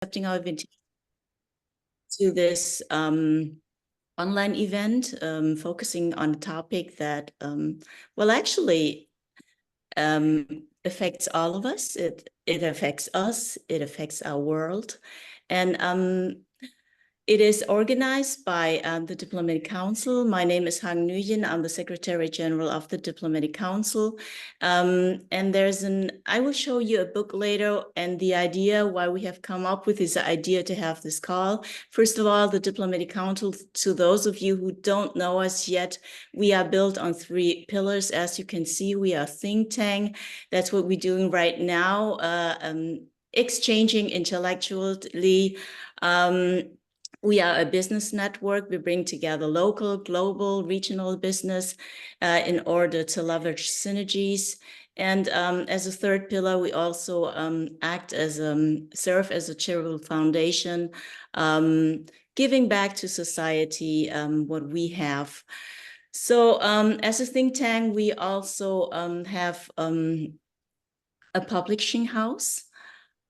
accepting our invitation to this online event, focusing on a topic that, well, actually affects all of us. It affects us. It affects our world. And it is organized by the Diplomatic Council. My name is Hang Nguyen. I'm the Secretary General of the Diplomatic Council. And I will show you a book later, and the idea why we have come up with this idea to have this call. First of all, the Diplomatic Council, to those of you who don't know us yet, we are built on 3 pillars. As you can see, we are a think tank. That's what we're doing right now, exchanging intellectually. We are a business network. We bring together local, global, regional business in order to leverage synergies. And as a third pillar, we also serve as a charitable foundation, giving back to society what we have. So as a think tank, we also have a publishing house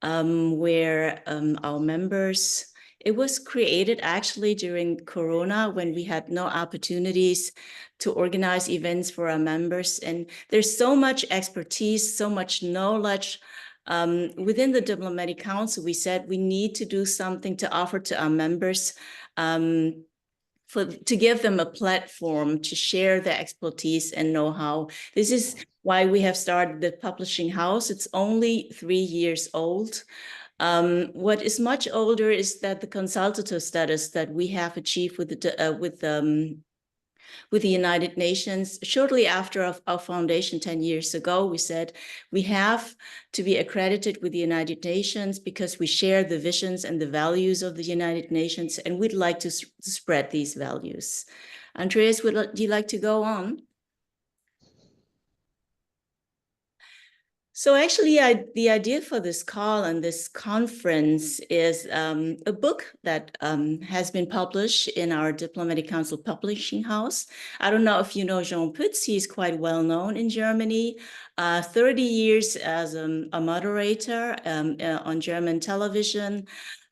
where our members. It was created actually during Corona when we had no opportunities to organize events for our members. And there's so much expertise, so much knowledge within the Diplomatic Council. We said we need to do something to offer to our members to give them a platform to share their expertise and know-how. This is why we have started the publishing house. It's only 3 years old. What is much older is that the consultative status that we have achieved with the United Nations. Shortly after our foundation 10 years ago, we said we have to be accredited with the United Nations because we share the visions and the values of the United Nations, and we'd like to spread these values. Andreas, would you like to go on? So actually, the idea for this call and this conference is a book that has been published in our Diplomatic Council publishing house. I don't know if you know Jean Pütz. He's quite well known in Germany. 30 years as a moderator on German television.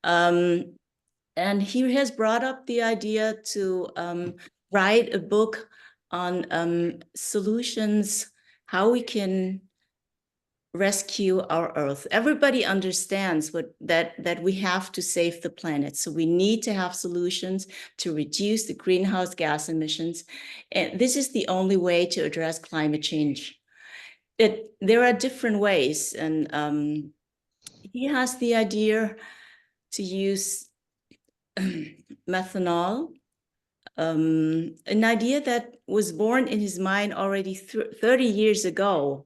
And he has brought up the idea to write a book on solutions, how we can rescue our Earth. Everybody understands that we have to save the planet. So we need to have solutions to reduce the greenhouse gas emissions. And this is the only way to address climate change. There are different ways. And he has the idea to use methanol, an idea that was born in his mind already 30 years ago.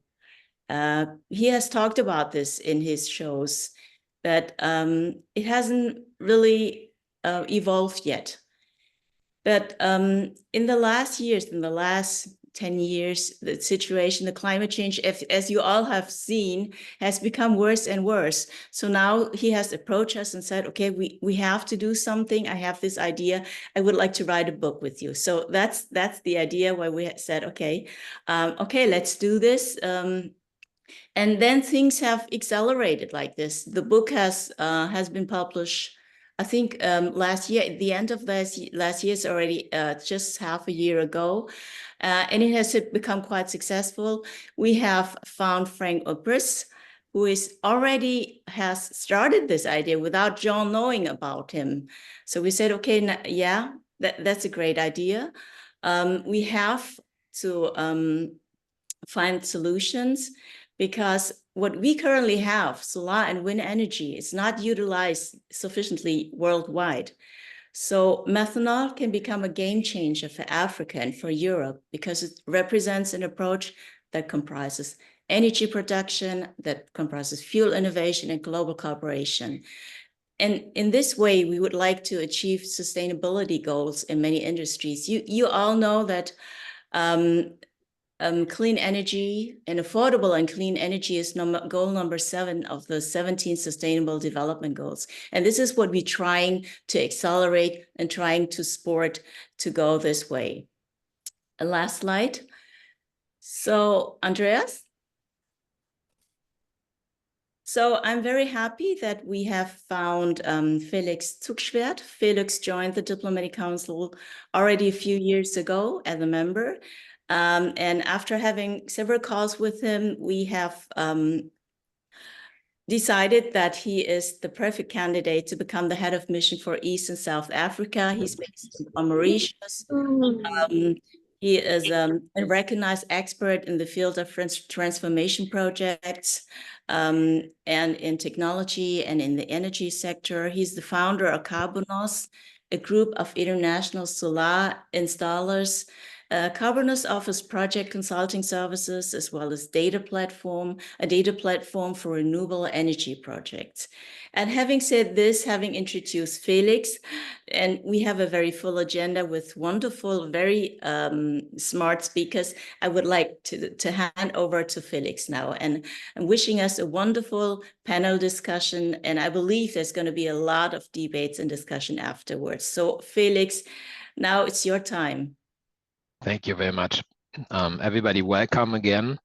He has talked about this in his shows, but it hasn't really evolved yet. But in the last 10 years, the situation, the climate change, as you all have seen, has become worse and worse. So now he has approached us and said, okay, we have to do something. I have this idea. I would like to write a book with you. So that's the idea why we said, okay, let's do this. And then things have accelerated like this. The book has been published, I think, last year. At the end of last year, it's already just half a year ago, and it has become quite successful. We have found Frank Obrist, who has started this idea without John knowing about him. So we said, okay, yeah, that's a great idea. We have to find solutions, because what we currently have, solar and wind energy, is not utilized sufficiently worldwide. So methanol can become a game changer for Africa and for Europe, because it represents an approach that comprises energy production, that comprises fuel innovation and global cooperation. And in this way, we would like to achieve sustainability goals in many industries. You all know that clean energy and affordable and clean energy is goal number 7 of the 17 Sustainable Development Goals. And this is what we're trying to accelerate and trying to support to go this way. A last slide. So, Andreas? So I'm very happy that we have found Felix Zuckschwerdt. Felix joined the Diplomatic Council already a few years ago as a member. And after having several calls with him, we have decided that he is the perfect candidate to become the head of mission for East and South Africa. He's based in Mauritius. He is a recognized expert in the field of transformation projects and in technology and in the energy sector. He's the founder of Carbonos, a group of international solar installers. Carbonos offers project consulting services as well as a data platform for renewable energy projects. And having said this, having introduced Felix, and we have a very full agenda with wonderful, very smart speakers, I would like to hand over to Felix now. And I'm wishing us a wonderful panel discussion. And I believe there's going to be a lot of debates and discussion afterwards. So Felix, now it's your time. Thank you very much. Everybody, welcome again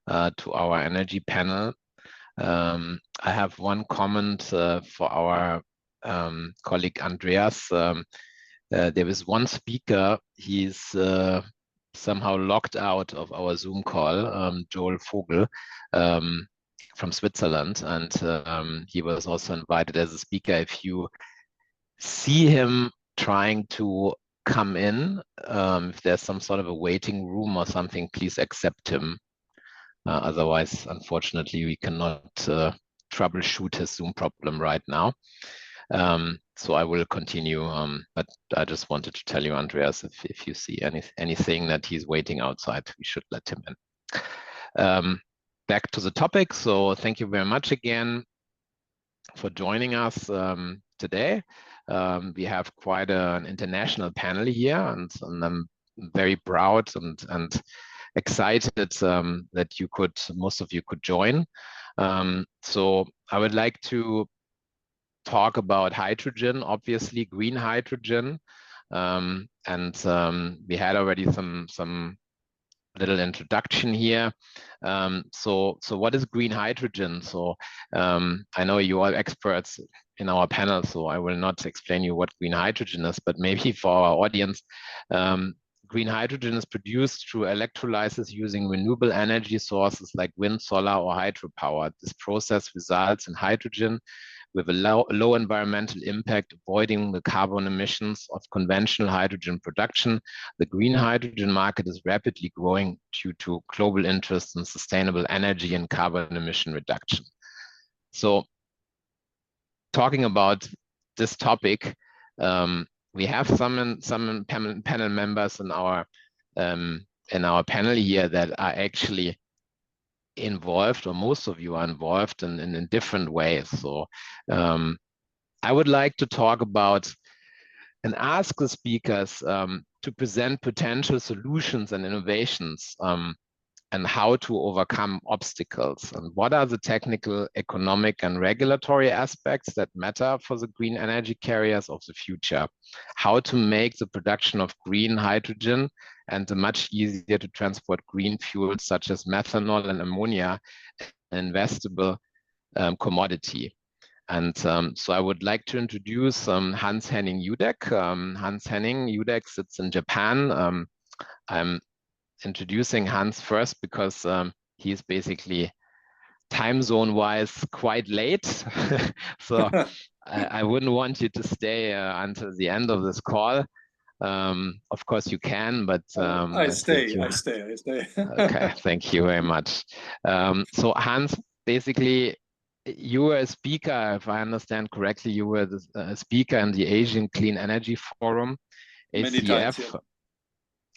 to our energy panel. I have one comment for our colleague Andreas. There is one speaker, he's somehow locked out of our Zoom call, Joel Vogl from Switzerland, and he was also invited as a speaker. If you see him trying to come in, if there's some sort of a waiting room or something, please accept him. Otherwise, unfortunately, we cannot troubleshoot his Zoom problem right now. So I will continue, but I just wanted to tell you, Andreas, if you see anything that he's waiting outside, we should let him in. Back to the topic. So thank you very much again for joining us today. We have quite an international panel here, and I'm very proud and excited that most of you could join. So I would like to talk about hydrogen, obviously green hydrogen, and we had already some little introduction here. So what is green hydrogen? So I know you are experts in our panel, so I will not explain you what green hydrogen is, but maybe for our audience, green hydrogen is produced through electrolysis using renewable energy sources like wind, solar, or hydropower. This process results in hydrogen with a low environmental impact, avoiding the carbon emissions of conventional hydrogen production. The green hydrogen market is rapidly growing due to global interest in sustainable energy and carbon emission reduction. So talking about this topic, we have some panel members in our panel here that are actually involved, or most of you are involved in different ways. So I would like to talk about and ask the speakers to present potential solutions and innovations and how to overcome obstacles, and what are the technical, economic, and regulatory aspects that matter for the green energy carriers of the future, how to make the production of green hydrogen and the much easier to transport green fuels such as methanol and ammonia, an investable commodity. And so I would like to introduce Hans-Henning Judek. Hans-Henning Judek sits in Japan. I'm introducing Hans first because he's basically time zone wise quite late. So I wouldn't want you to stay until the end of this call. Of course you can, but I stay. Okay, thank you very much. So Hans, basically you were a speaker, if I understand correctly, you were a speaker in the Asian Clean Energy Forum, ACF. Many times, yeah.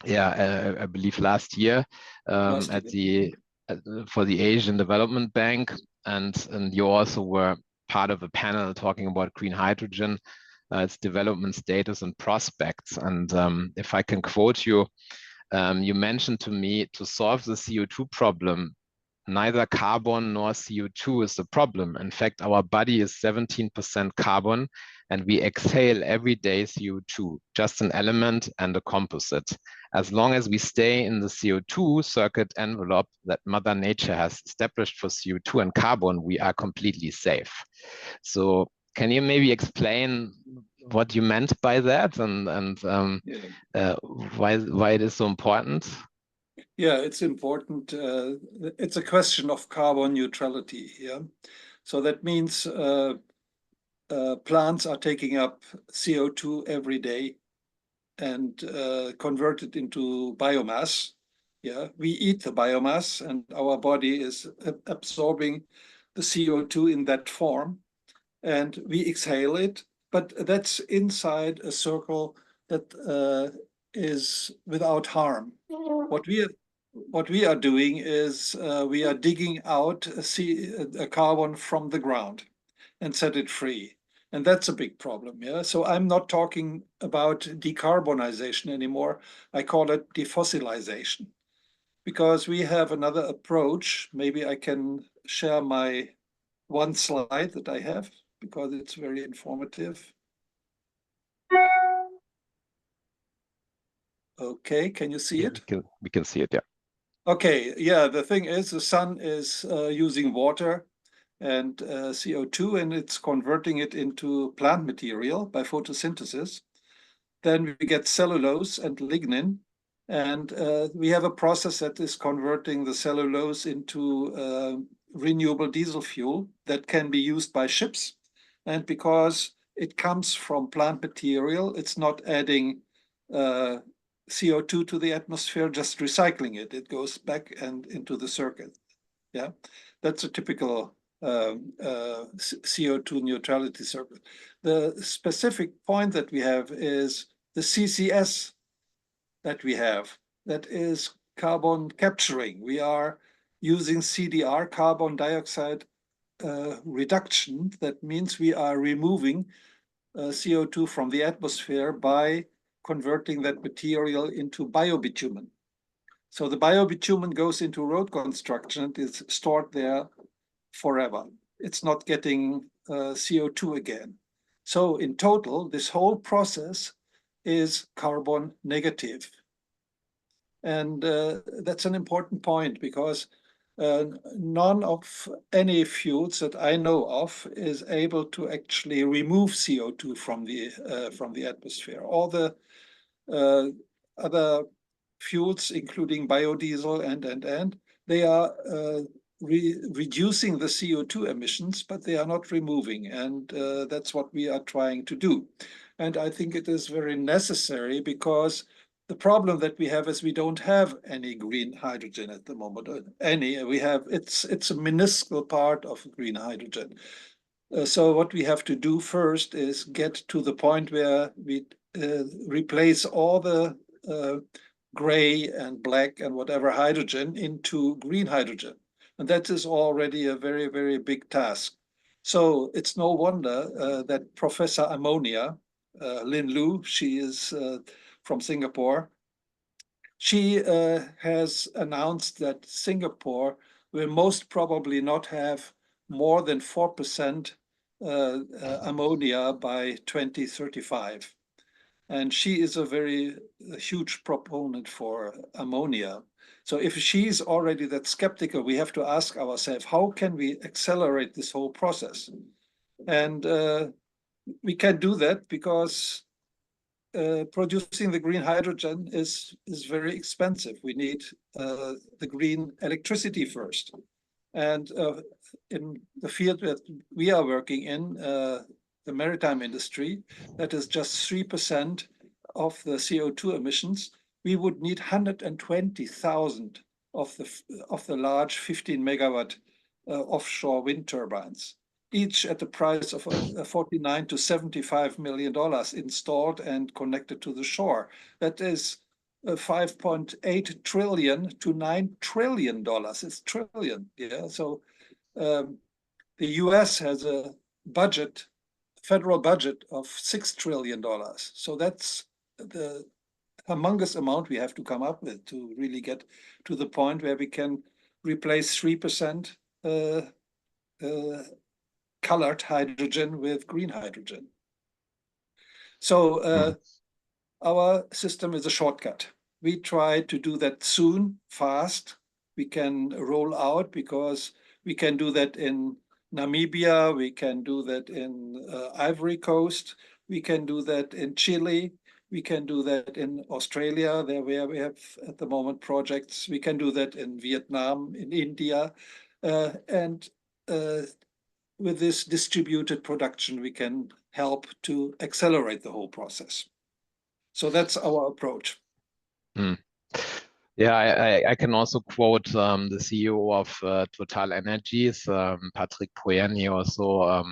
Yeah, I believe last year at the for the Asian Development Bank, and you also were part of a panel talking about green hydrogen, its development status and prospects. And if I can quote you, you mentioned to me, to solve the CO2 problem, neither carbon nor CO2 is the problem. In fact, our body is 17% carbon, and we exhale every day CO2, just an element and a composite. As long as we stay in the CO2 circuit envelope that Mother Nature has established for CO2 and carbon, we are completely safe. So can you maybe explain what you meant by that, and why it is so important? Yeah, it's important. It's a question of carbon neutrality. Yeah, so that means plants are taking up CO2 every day and convert it into biomass. Yeah, we eat the biomass, and our body is absorbing the CO2 in that form, and we exhale it. But that's inside a circle that is without harm. What we are doing is we are digging out a carbon from the ground and set it free. And that's a big problem. Yeah. So I'm not talking about decarbonization anymore. I call it defossilization, because we have another approach. Maybe I can share my one slide that I have, because it's very informative. Okay, can you see it? We can see it, yeah. Okay, yeah, the thing is the sun is using water and CO2, and it's converting it into plant material by photosynthesis. Then we get cellulose and lignin, and we have a process that is converting the cellulose into renewable diesel fuel that can be used by ships. And because it comes from plant material, it's not adding CO2 to the atmosphere, just recycling it. It goes back and into the circuit. Yeah, that's a typical CO2 neutrality circuit. The specific point that we have is the CCS that we have, that is carbon capturing. We are using CDR, carbon dioxide reduction. That means we are removing CO2 from the atmosphere by converting that material into biobitumen. So the biobitumen goes into road construction and is stored there forever. It's not getting CO2 again. So in total, this whole process is carbon negative. And that's an important point, because none of any fuels that I know of is able to actually remove CO2 from the atmosphere. All the other fuels, including biodiesel and they are reducing the CO2 emissions, but they are not removing. And that's what we are trying to do. And I think it is very necessary, because the problem that we have is we don't have any green hydrogen at the moment. It's a minuscule part of green hydrogen. So what we have to do first is get to the point where we replace all the gray and black and whatever hydrogen into green hydrogen. And that is already a very, very big task. So it's no wonder that Professor Ammonia, Lin Lu, she is from Singapore, she has announced that Singapore will most probably not have more than 4% ammonia by 2035. And she is a very huge proponent for ammonia. So if she's already that skeptical, we have to ask ourselves, how can we accelerate this whole process? And we can do that because producing the green hydrogen is very expensive. We need the green electricity first. And in the field that we are working in, the maritime industry, that is just 3% of the CO2 emissions. We would need 120,000 of the large 15 megawatt offshore wind turbines, each at the price of $49 to $75 million installed and connected to the shore. That is 5.8 trillion to $9 trillion. It's trillion, yeah. So the US has a budget, federal budget of $6 trillion. So that's the humongous amount we have to come up with to really get to the point where we can replace 3% colored hydrogen with green hydrogen. So our system is a shortcut. We try to do that soon, fast. We can roll out because we can do that in Namibia, we can do that in Ivory Coast, we can do that in Chile, we can do that in Australia, there where we have at the moment projects. We can do that in Vietnam, in India, and with this distributed production, we can help to accelerate the whole process. So that's our approach. Yeah, I can also quote the CEO of Total Energies, Patrick Pouyanné. He also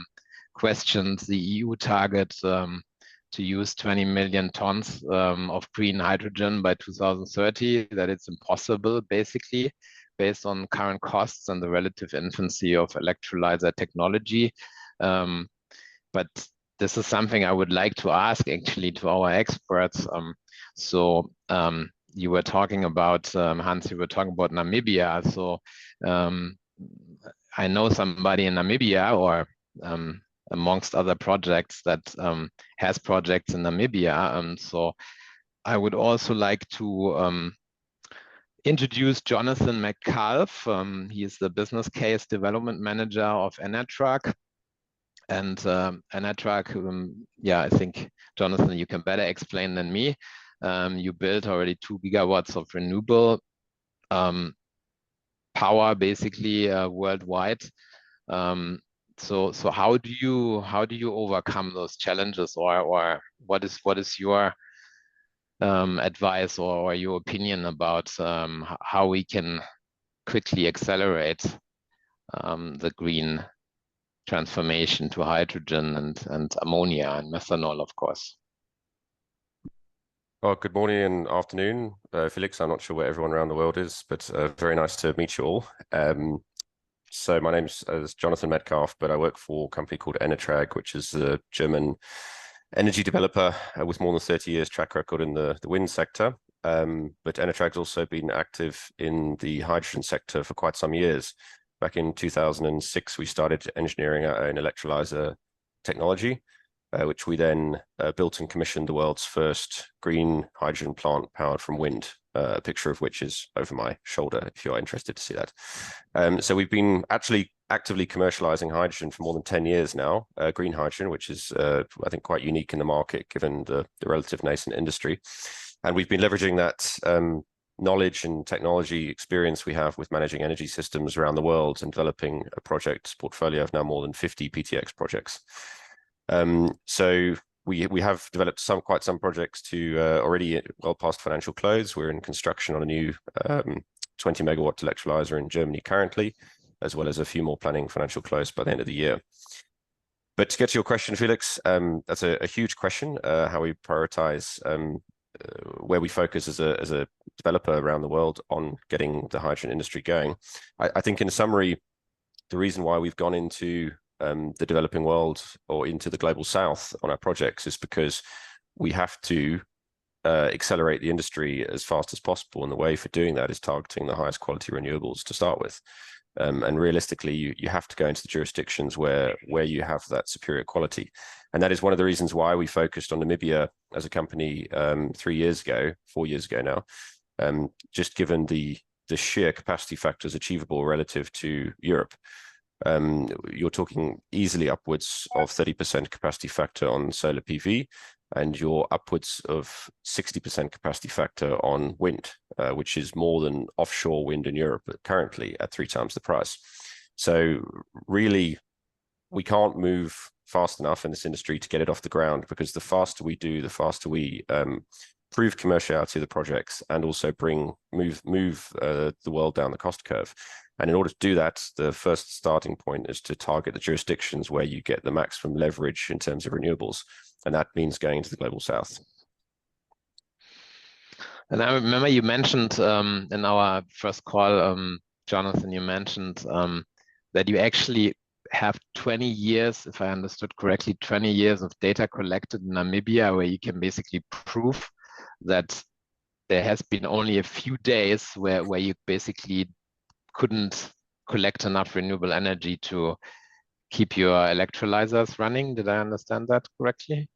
questioned the EU target to use 20 million tons of green hydrogen by 2030, that it's impossible, basically, based on current costs and the relative infancy of electrolyzer technology. But this is something I would like to ask actually to our experts. You were talking about, Hans, you were talking about Namibia. So I know somebody in Namibia, or amongst other projects that has projects in Namibia. So I would also like to introduce Jonathan Metcalfe. He is the business case development manager of Enertrag. And Enertrag, yeah, I think, Jonathan, you can better explain than me. You built already 2 gigawatts of renewable power, basically worldwide. So how do you overcome those challenges, or what is your advice or your opinion about how we can quickly accelerate the green transformation to hydrogen and ammonia and methanol, of course? Well, good morning and afternoon, Felix. I'm not sure where everyone around the world is, but very nice to meet you all. So my name's Jonathan Metcalfe, but I work for a company called Enertrag, which is a German energy developer with more than 30 years track record in the wind sector. But Enertrag's also been active in the hydrogen sector for quite some years. Back in 2006, we started engineering our own electrolyzer technology, which we then built and commissioned the world's first green hydrogen plant powered from wind, a picture of which is over my shoulder, if you're interested to see that. So we've been actually actively commercializing hydrogen for more than 10 years now, green hydrogen, which is, I think, quite unique in the market, given the relative nascent industry. And we've been leveraging that knowledge and technology experience we have with managing energy systems around the world and developing a project portfolio of now more than 50 PTX projects. So we have developed quite some projects to already well past financial close. We're in construction on a new 20 megawatt electrolyzer in Germany currently, as well as a few more planning financial close by the end of the year. But to get to your question, Felix, that's a huge question, how we prioritize where we focus as a developer around the world on getting the hydrogen industry going. I think in summary, the reason why we've gone into the developing world or into the global south on our projects is because we have to accelerate the industry as fast as possible. And the way for doing that is targeting the highest quality renewables to start with. And realistically, you have to go into the jurisdictions where you have that superior quality. And that is one of the reasons why we focused on Namibia as a company 4 years ago now, just given the sheer capacity factors achievable relative to Europe. You're talking easily upwards of 30% capacity factor on solar PV, and you're upwards of 60% capacity factor on wind, which is more than offshore wind in Europe currently at 3 times the price. So really, we can't move fast enough in this industry to get it off the ground, because the faster we do, the faster we prove commerciality of the projects and also move the world down the cost curve. And in order to do that, the first starting point is to target the jurisdictions where you get the maximum leverage in terms of renewables. And that means going into the global south. And I remember you mentioned in our first call, Jonathan, you mentioned that you actually have 20 years, if I understood correctly, 20 years of data collected in Namibia, where you can basically prove that there has been only a few days where you basically couldn't collect enough renewable energy to keep your electrolyzers running. Did I understand that correctly?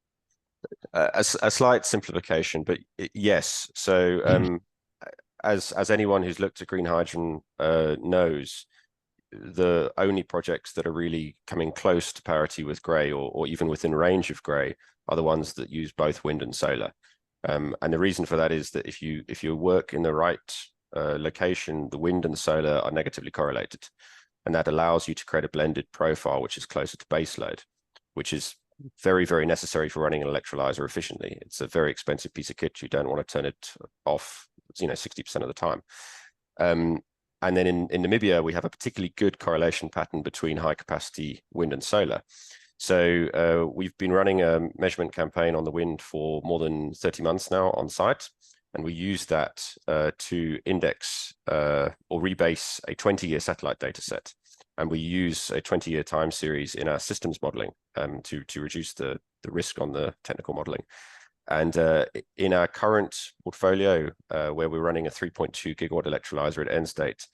A slight simplification, but yes. So as anyone who's looked at green hydrogen knows, the only projects that are really coming close to parity with grey, or even within range of grey, are the ones that use both wind and solar. And the reason for that is that if you work in the right location, the wind and the solar are negatively correlated, and that allows you to create a blended profile which is closer to base load, which is very, very necessary for running an electrolyzer efficiently. It's a very expensive piece of kit. You don't want to turn it off, 60% of the time. And then in Namibia, we have a particularly good correlation pattern between high capacity wind and solar. So we've been running a measurement campaign on the wind for more than 30 months now on site. And we use that to index or rebase a 20-year satellite data set. And we use a 20-year time series in our systems modeling to reduce the risk on the technical modeling. And in our current portfolio, where we're running a 3.2 gigawatt electrolyzer at end state,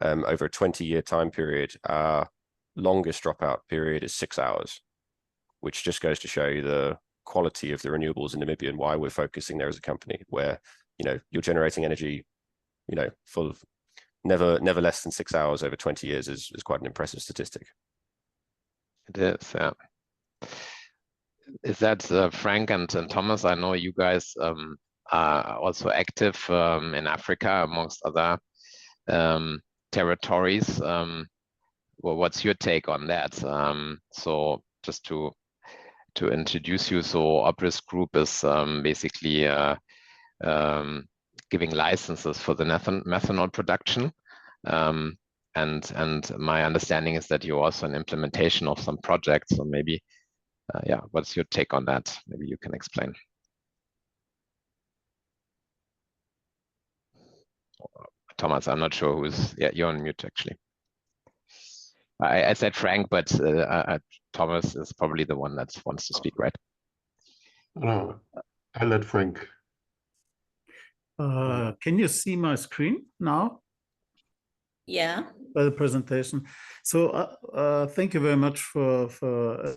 over a 20-year time period, our longest dropout period is 6 hours, which just goes to show you the quality of the renewables in Namibia and why we're focusing there as a company, where you're generating energy, for never less than 6 hours over 20 years is quite an impressive statistic. It is, yeah. Is that Frank and Thomas? I know you guys are also active in Africa, amongst other territories. Well, what's your take on that? So just to introduce you, so Obrist Group is basically giving licenses for the methanol production. And my understanding is that you're also an implementation of some projects. So maybe, yeah, what's your take on that? Maybe you can explain. Thomas, I'm not sure who's, yeah, you're on mute actually. I said Frank, but Thomas is probably the one that wants to speak, right? I'll let Frank. Can you see my screen now? Yeah. By the presentation. So thank you very much for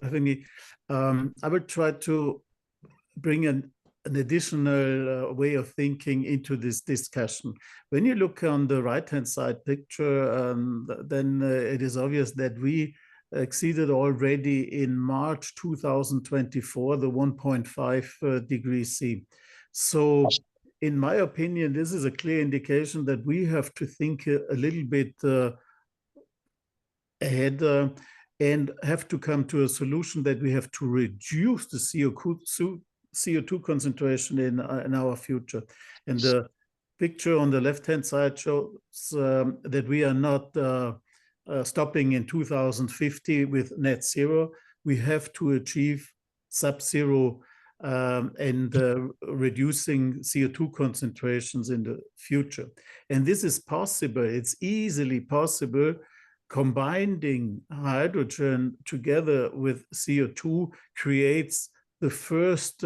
having me. I will try to bring an additional way of thinking into this discussion. When you look on the right-hand side picture, then it is obvious that we exceeded already in March 2024 the 1.5 degrees C. So in my opinion, this is a clear indication that we have to think a little bit ahead and have to come to a solution that we have to reduce the CO2 concentration in our future. And the picture on the left-hand side shows that we are not stopping in 2050 with net zero. We have to achieve sub-zero and reducing CO2 concentrations in the future. And this is possible. It's easily possible. Combining hydrogen together with CO2 creates the first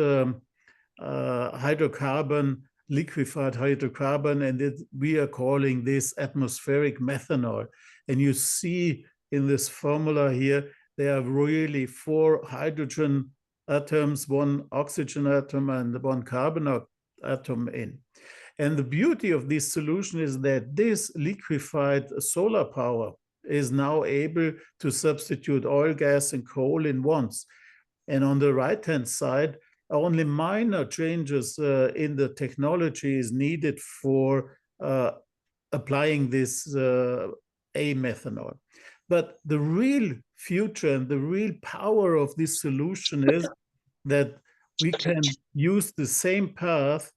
hydrocarbon, liquefied hydrocarbon, and we are calling this atmospheric methanol. And you see in this formula here, there are really 4 hydrogen atoms, 1 oxygen atom and 1 carbon atom in. And the beauty of this solution is that this liquefied solar power is now able to substitute oil, gas, and coal in once. And on the right-hand side, only minor changes in the technology is needed for applying this methanol. But the real future and the real power of this solution is that we can use the same path,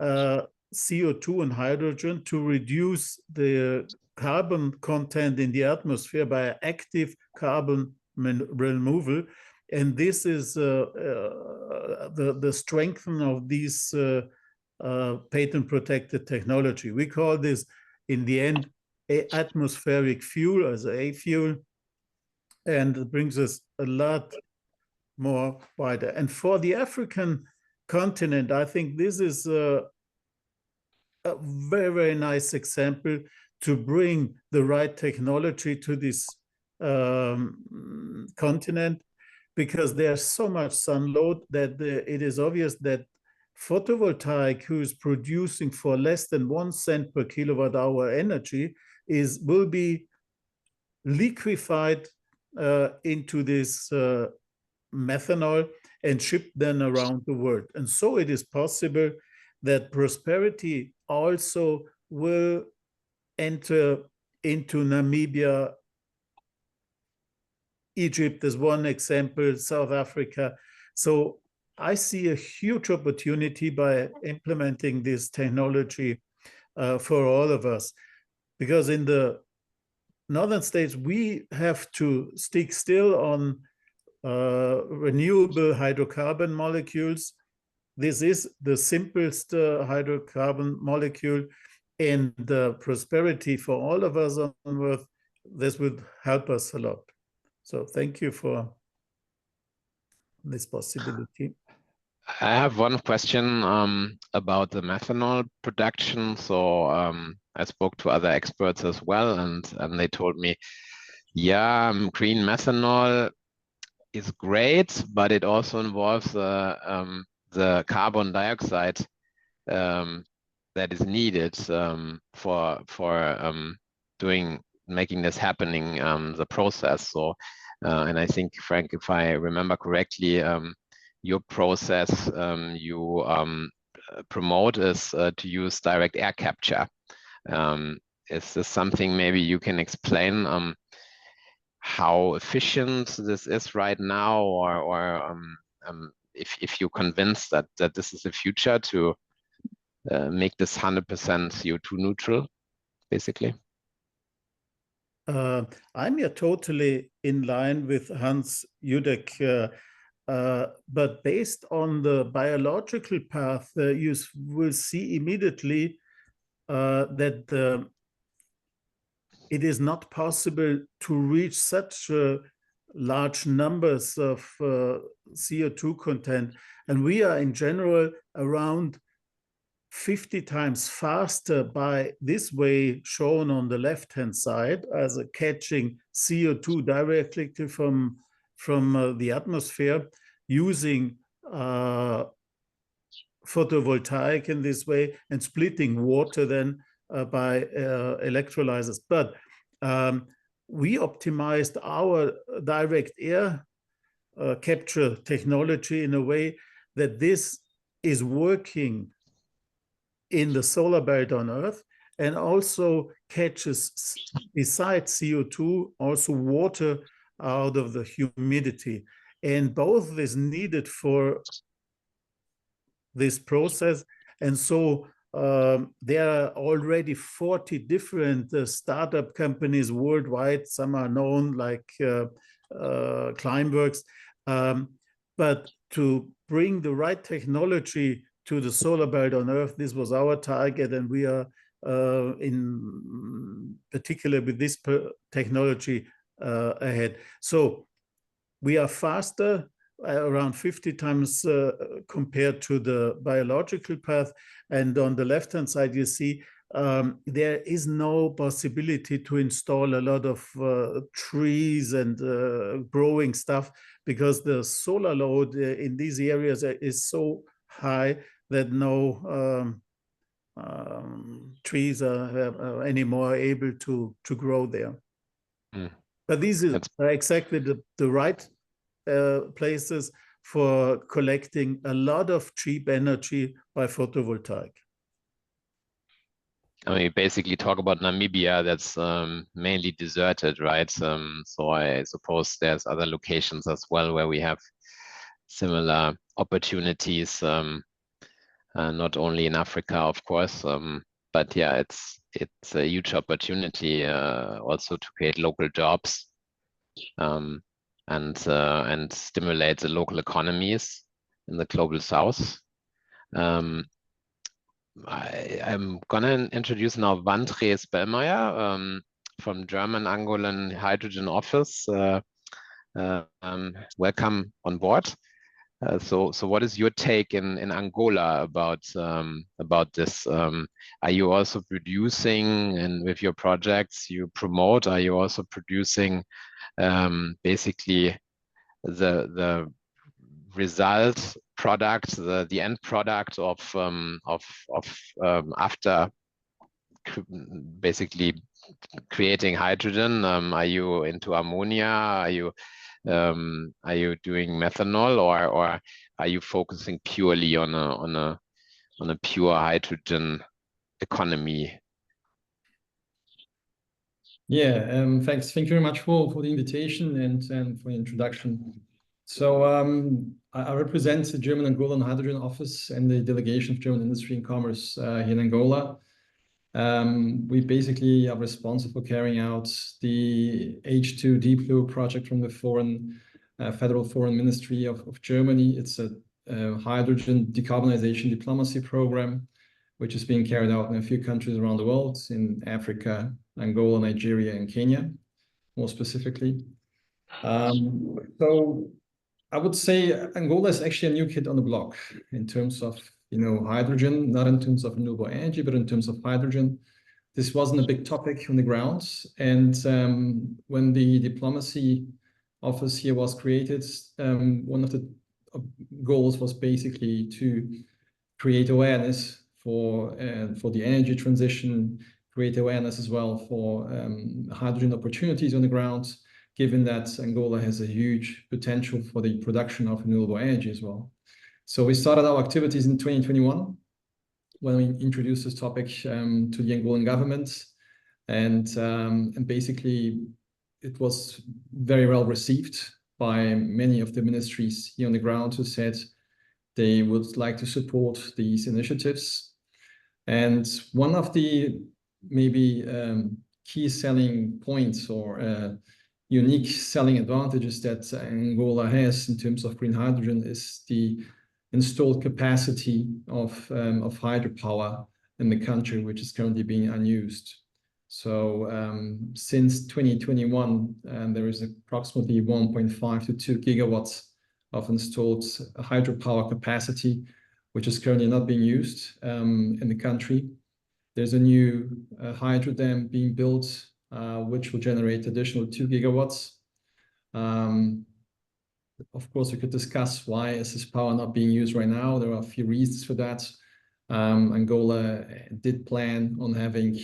CO2 and hydrogen, to reduce the carbon content in the atmosphere by active carbon removal. And this is the strength of this patent-protected technology. We call this, in the end, atmospheric fuel, as a fuel, and it brings us a lot more wider. And for the African continent, I think this is a very, very nice example to bring the right technology to this continent, because there's so much sun load that it is obvious that photovoltaic, who is producing for less than 1 cent per kilowatt hour energy, will be liquefied into this methanol and shipped then around the world. And so it is possible that Prosperity also will enter into Namibia, Egypt is one example, South Africa. So I see a huge opportunity by implementing this technology for all of us, because in the northern states, we have to stick still on renewable hydrocarbon molecules. This is the simplest hydrocarbon molecule, and the Prosperity for all of us on Earth, this would help us a lot. So thank you for this possibility. I have one question about the methanol production. So I spoke to other experts as well, and they told me, yeah, green methanol is great, but it also involves the carbon dioxide that is needed for making this happening, the process. So, and I think, Frank, if I remember correctly, your process you promote is to use direct air capture. Is this something maybe you can explain how efficient this is right now, or if you're convinced that this is the future to make this 100% CO2 neutral, basically? I'm here totally in line with Hans Judek, but based on the biological path, you will see immediately that it is not possible to reach such large numbers of CO2 content. And we are in general around 50 times faster by this way shown on the left-hand side, as a catching CO2 directly from the atmosphere using photovoltaic in this way, and splitting water then by electrolyzers. But we optimized our direct air capture technology in a way that this is working in the solar belt on Earth, and also catches, besides CO2, also water out of the humidity. And both is needed for this process. And so there are already 40 different startup companies worldwide. Some are known, like Climeworks. But to bring the right technology to the solar belt on Earth, this was our target, and we are in particular with this technology ahead. So we are faster, around 50 times compared to the biological path. And on the left-hand side, you see there is no possibility to install a lot of trees and growing stuff, because the solar load in these areas is so high that no trees are anymore able to grow there. But these are exactly the right places for collecting a lot of cheap energy by photovoltaic. I mean, basically talk about Namibia, that's mainly deserted, right? So I suppose there's other locations as well where we have similar opportunities, not only in Africa, of course, but yeah, it's a huge opportunity also to create local jobs and stimulate the local economies in the global south. I'm gonna introduce now Vandre Spellmeier from German-Angolan Hydrogen Office. Welcome on board. So what is your take in Angola about this? Are you also producing, and with your projects you promote, are you also producing basically the result product, the end product of after basically creating hydrogen? Are you into ammonia? Are you doing methanol, or are you focusing purely on a pure hydrogen economy? Yeah, thanks. Thank you very much for the invitation and for the introduction. So I represent the German-Angolan Hydrogen Office and the delegation of German Industry and Commerce here in Angola. We basically are responsible for carrying out the H2 diplo project from the Federal Foreign Ministry of Germany. It's a hydrogen decarbonization diplomacy program, which is being carried out in a few countries around the world, in Africa, Angola, Nigeria, and Kenya, more specifically. So I would say Angola is actually a new kid on the block in terms of, hydrogen, not in terms of renewable energy, but in terms of hydrogen. This wasn't a big topic on the ground. And when the diplomacy office here was created, one of the goals was basically to create awareness for the energy transition, create awareness as well for hydrogen opportunities on the ground, given that Angola has a huge potential for the production of renewable energy as well. So we started our activities in 2021 when we introduced this topic to the Angolan government, and basically it was very well received by many of the ministries here on the ground, who said they would like to support these initiatives. And one of the maybe key selling points or unique selling advantages that Angola has in terms of green hydrogen is the installed capacity of hydropower in the country, which is currently being unused. So since 2021, there is approximately 1.5 to 2 gigawatts of installed hydropower capacity, which is currently not being used in the country. There's a new hydro dam being built, which will generate additional 2 gigawatts. Of course, we could discuss why is this power not being used right now. There are a few reasons for that. Angola did plan on having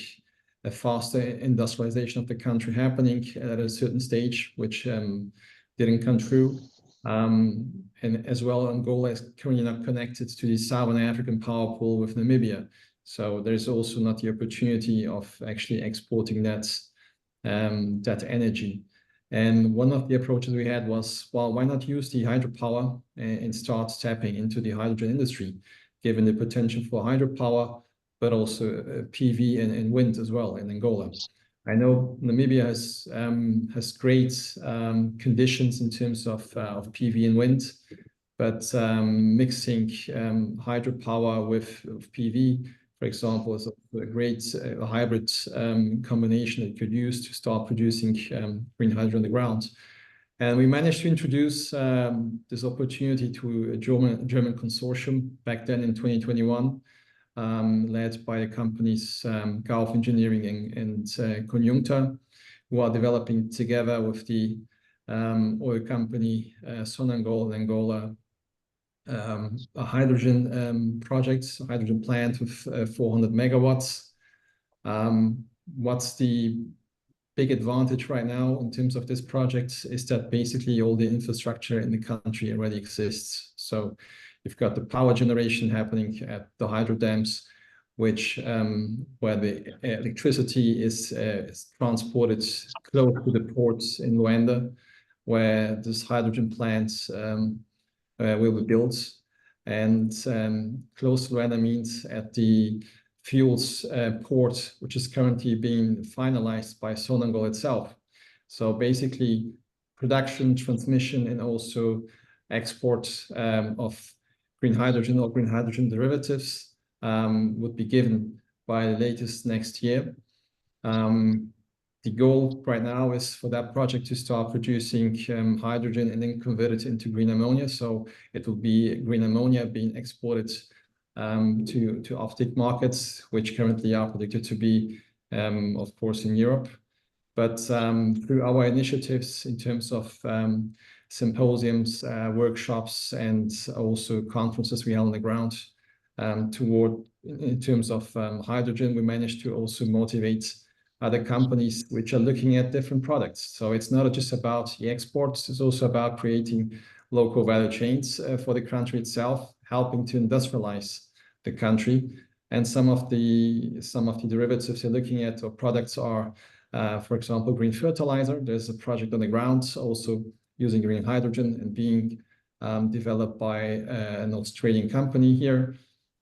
a faster industrialization of the country happening at a certain stage, which didn't come true. And as well, Angola is currently not connected to the Southern African power pool with Namibia. So there's also not the opportunity of actually exporting that energy. And one of the approaches we had was, well, why not use the hydropower and start tapping into the hydrogen industry, given the potential for hydropower, but also PV and wind as well in Angola. I know Namibia has great conditions in terms of PV and wind, but mixing hydropower with PV, for example, is a great hybrid combination that you could use to start producing green hydrogen on the ground. And we managed to introduce this opportunity to a German consortium back then in 2021, led by the companies Gulf Engineering and Conjuncta, who are developing together with the oil company Sonangol in Angola a hydrogen project, a hydrogen plant with 400 megawatts. What's the big advantage right now in terms of this project is that basically all the infrastructure in the country already exists. So you've got the power generation happening at the hydro dams, which where the electricity is transported close to the ports in Luanda, where this hydrogen plants will be built. And close to Luanda means at the fuels port, which is currently being finalized by Sonangol itself. So basically production, transmission, and also export of green hydrogen or green hydrogen derivatives would be given by the latest next year. The The goal right now is for that project to start producing hydrogen and then convert it into green ammonia. So it will be green ammonia being exported to offtake markets, which currently are predicted to be, of course, in Europe. But through our initiatives in terms of symposiums, workshops, and also conferences we held on the ground in terms of hydrogen, we managed to also motivate other companies which are looking at different products. So it's not just about the exports, it's also about creating local value chains for the country itself, helping to industrialize the country. And some of the derivatives they're looking at or products are, for example, green fertilizer. There's a project on the ground also using green hydrogen and being developed by an Australian company here.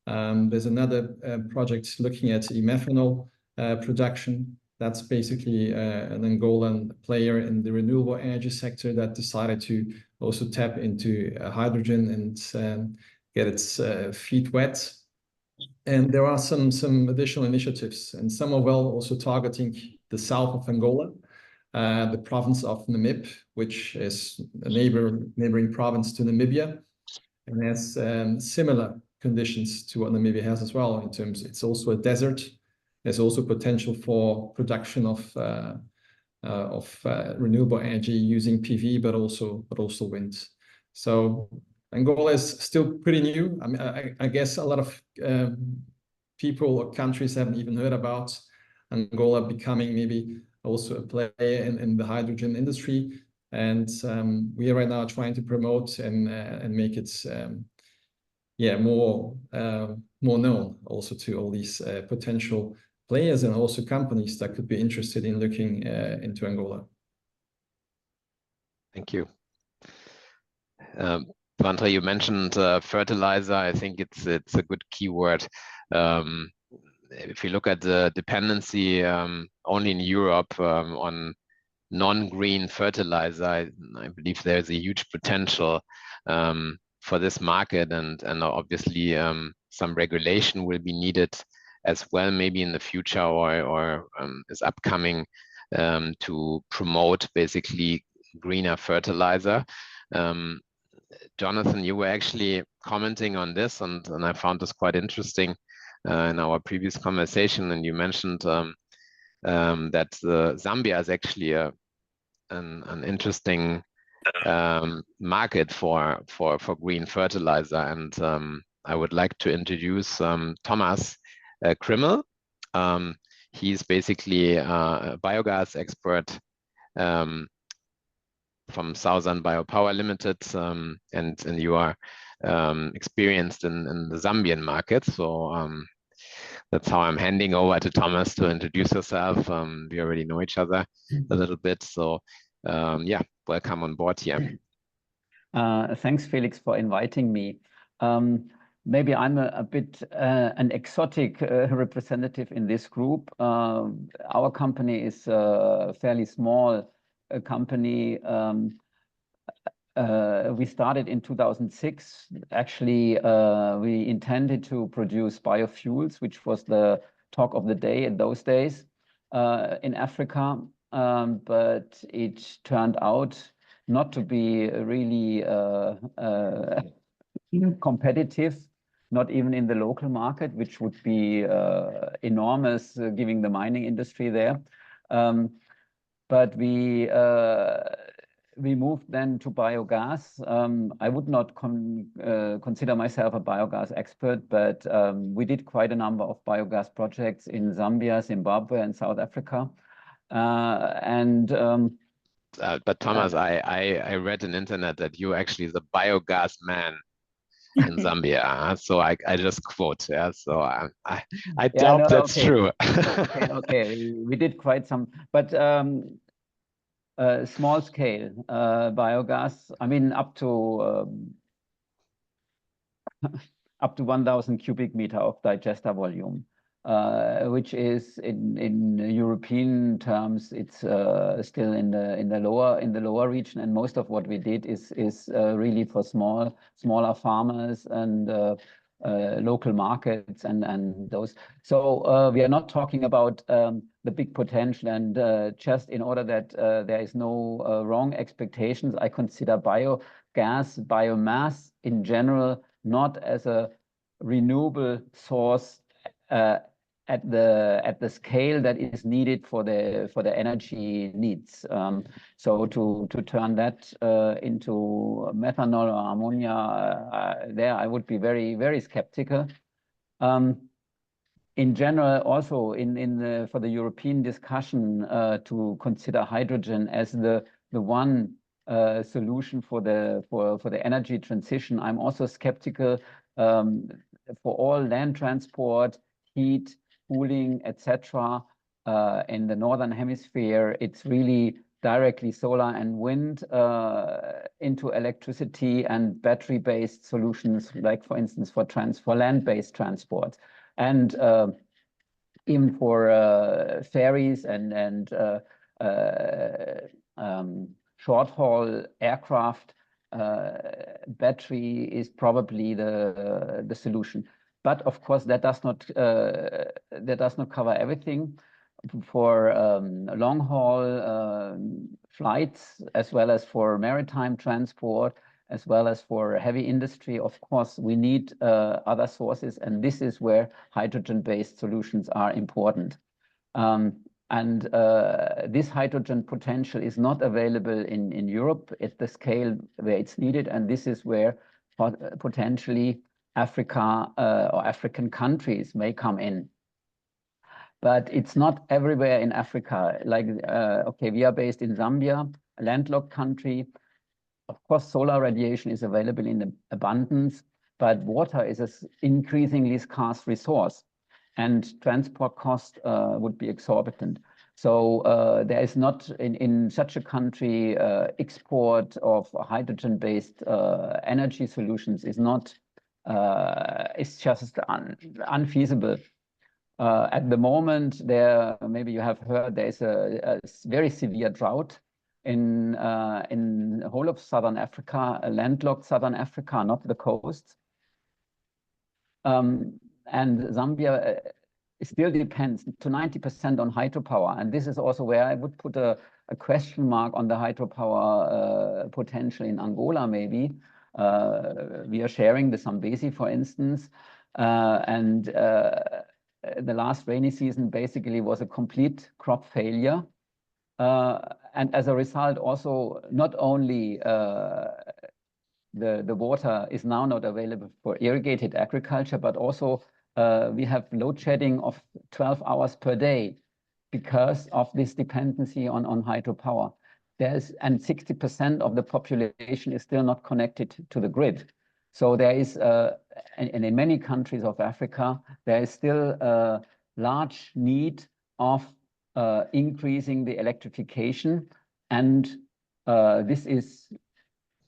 There's another project looking at e-methanol production. That's basically an Angolan player in the renewable energy sector that decided to also tap into hydrogen and get its feet wet. And there are some additional initiatives, and some are well also targeting the south of Angola, the province of Namib, which is a neighboring province to Namibia, and has similar conditions to what Namibia has as well. In terms, it's also a desert. There's also potential for production of renewable energy using PV, but also wind. So Angola is still pretty new. I mean, I guess a lot of people or countries haven't even heard about Angola becoming maybe also a player in the hydrogen industry. And we are right now trying to promote and make it more known also to all these potential players and also companies that could be interested in looking into Angola. Thank you. Vandre, you mentioned fertilizer. I think it's a good keyword. If you look at the dependency only in Europe on non-green fertilizer, I believe there's a huge potential for this market, and obviously some regulation will be needed as well, maybe in the future or is upcoming to promote basically greener fertilizer. Jonathan, you were actually commenting on this, and I found this quite interesting in our previous conversation, and you mentioned that Zambia is actually an interesting market for green fertilizer, and I would like to introduce Thomas Krimmel. He's basically a biogas expert from Southern BioPower Limited, and you are experienced in the Zambian market. So that's how I'm handing over to Thomas to introduce yourself. We already know each other a little bit. So yeah, welcome on board here. Thanks, Felix, for inviting me. Maybe I'm a bit an exotic representative in this group. Our company is a fairly small company. We started in 2006. Actually, we intended to produce biofuels, which was the talk of the day in those days in Africa. But it turned out not to be really competitive, not even in the local market, which would be enormous, given the mining industry there. But we moved then to biogas. I would not consider myself a biogas expert, but we did quite a number of biogas projects in Zambia, Zimbabwe, and South Africa. But Thomas, I read on the internet that you actually the biogas man in Zambia. So I just quote. Yeah. So I doubt that's true. Okay. We did quite some, but small scale biogas. I mean, up to 1,000 cubic meter of digester volume. Which is in European terms, it's still in the lower region, and most of what we did is really for smaller farmers and local markets and those. So we are not talking about the big potential. And just in order that there is no wrong expectations, I consider biogas, biomass in general, not as a renewable source at the scale that is needed for the energy needs. So to turn that into methanol or ammonia, there I would be very, very skeptical. In general, also for the European discussion, to consider hydrogen as the one solution for the energy transition, I'm also skeptical. For all land transport, heat, cooling, etc. In the northern hemisphere, it's really directly solar and wind into electricity and battery-based solutions, like for instance for land-based transport, and even for ferries and short-haul aircraft. Battery is probably the solution. But of course, that does not cover everything. For long-haul flights, as well as for maritime transport, as well as for heavy industry, of course, we need other sources, and this is where hydrogen-based solutions are important. And this hydrogen potential is not available in Europe at the scale where it's needed, and this is where potentially Africa or African countries may come in. But it's not everywhere in Africa. Like, okay, we are based in Zambia, a landlocked country. Of course, solar radiation is available in abundance, but water is an increasingly scarce resource, and transport cost would be exorbitant. So there is not, in such a country, export of hydrogen-based energy solutions is not, it's just unfeasible. At the moment, maybe you have heard, there is a very severe drought in the whole of Southern Africa, landlocked Southern Africa, not the coast. And Zambia still depends to 90% on hydropower. And this is also where I would put a question mark on the hydropower potential in Angola, maybe. We are sharing the Zambezi, for instance, and the last rainy season basically was a complete crop failure. And as a result, also, not only the water is now not available for irrigated agriculture, but also we have load shedding of 12 hours per day because of this dependency on hydropower. And 60% of the population is still not connected to the grid. So there is, and in many countries of Africa, there is still a large need of increasing the electrification. And this is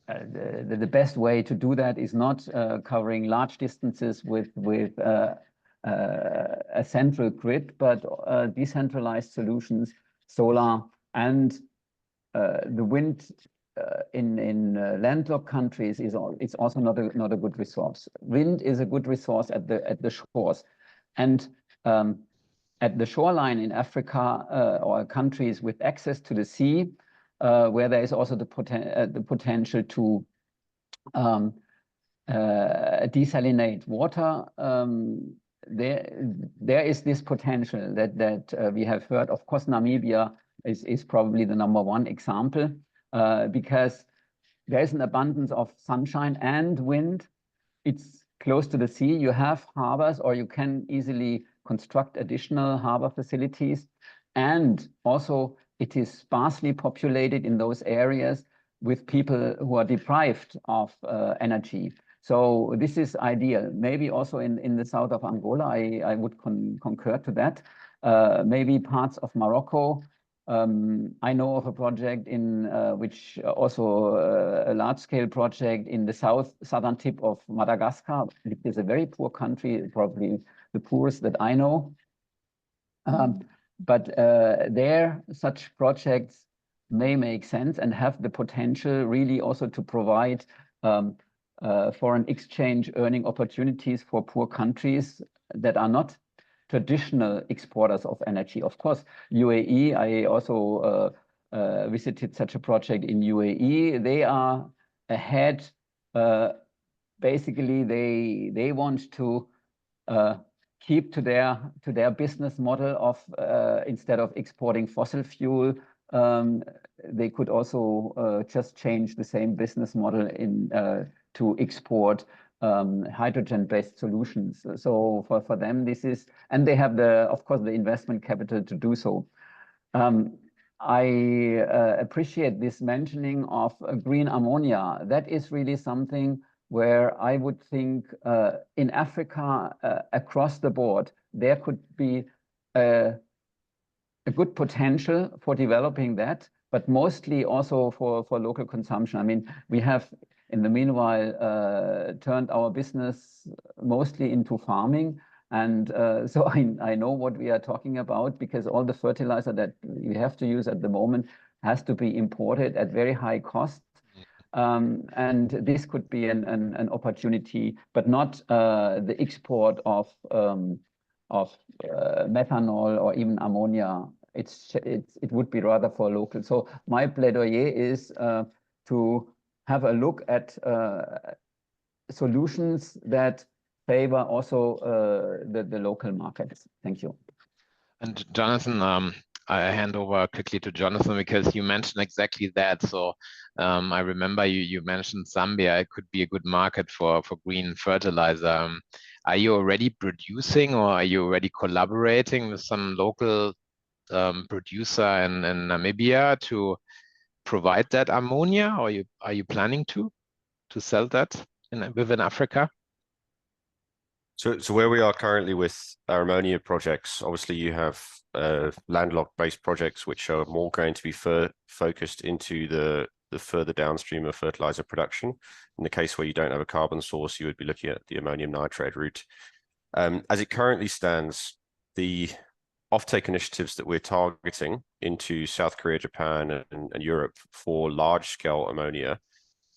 the best way to do that is not covering large distances with a central grid, but decentralized solutions, solar and the wind in landlocked countries is also not a good resource. Wind is a good resource at the shores, and at the shoreline in Africa or countries with access to the sea, where there is also the potential to desalinate water. There is this potential that we have heard. Of course, Namibia is probably the #1 example, because there is an abundance of sunshine and wind. It's close to the sea. You have harbors, or you can easily construct additional harbor facilities. And also, it is sparsely populated in those areas with people who are deprived of energy. So this is ideal. Maybe also in the south of Angola, I would concur to that. Maybe parts of Morocco. I know of a project which also a large-scale project in the southern tip of Madagascar. It is a very poor country, probably the poorest that I know. But there, such projects may make sense and have the potential really also to provide foreign exchange earning opportunities for poor countries that are not traditional exporters of energy. Of course, UAE, I also visited such a project in UAE. They are ahead. Basically, they want to keep to their business model of instead of exporting fossil fuel, they could also just change the same business model in to export hydrogen-based solutions. So for them, this is, and they have of course the investment capital to do so. I appreciate this mentioning of green ammonia. That is really something where I would think in Africa, across the board, there could be a good potential for developing that, but mostly also for local consumption. I mean, we have in the meanwhile turned our business mostly into farming. And so I know what we are talking about, because all the fertilizer that we have to use at the moment has to be imported at very high cost. And this could be an opportunity, but not the export of methanol or even ammonia. It would be rather for local. So my plaidoyer is to have a look at solutions that favor also the local markets. Thank you. And Jonathan, I hand over quickly to Jonathan because you mentioned exactly that. So I remember you mentioned Zambia. It could be a good market for green fertilizer. Are you already producing, or are you already collaborating with some local producer in Namibia to provide that ammonia, or are you planning to sell that within Africa? So where we are currently with our ammonia projects, obviously you have landlocked-based projects which are more going to be focused into the further downstream of fertilizer production. In the case where you don't have a carbon source, you would be looking at the ammonium nitrate route. As it currently stands, the offtake initiatives that we're targeting into South Korea, Japan, and Europe for large-scale ammonia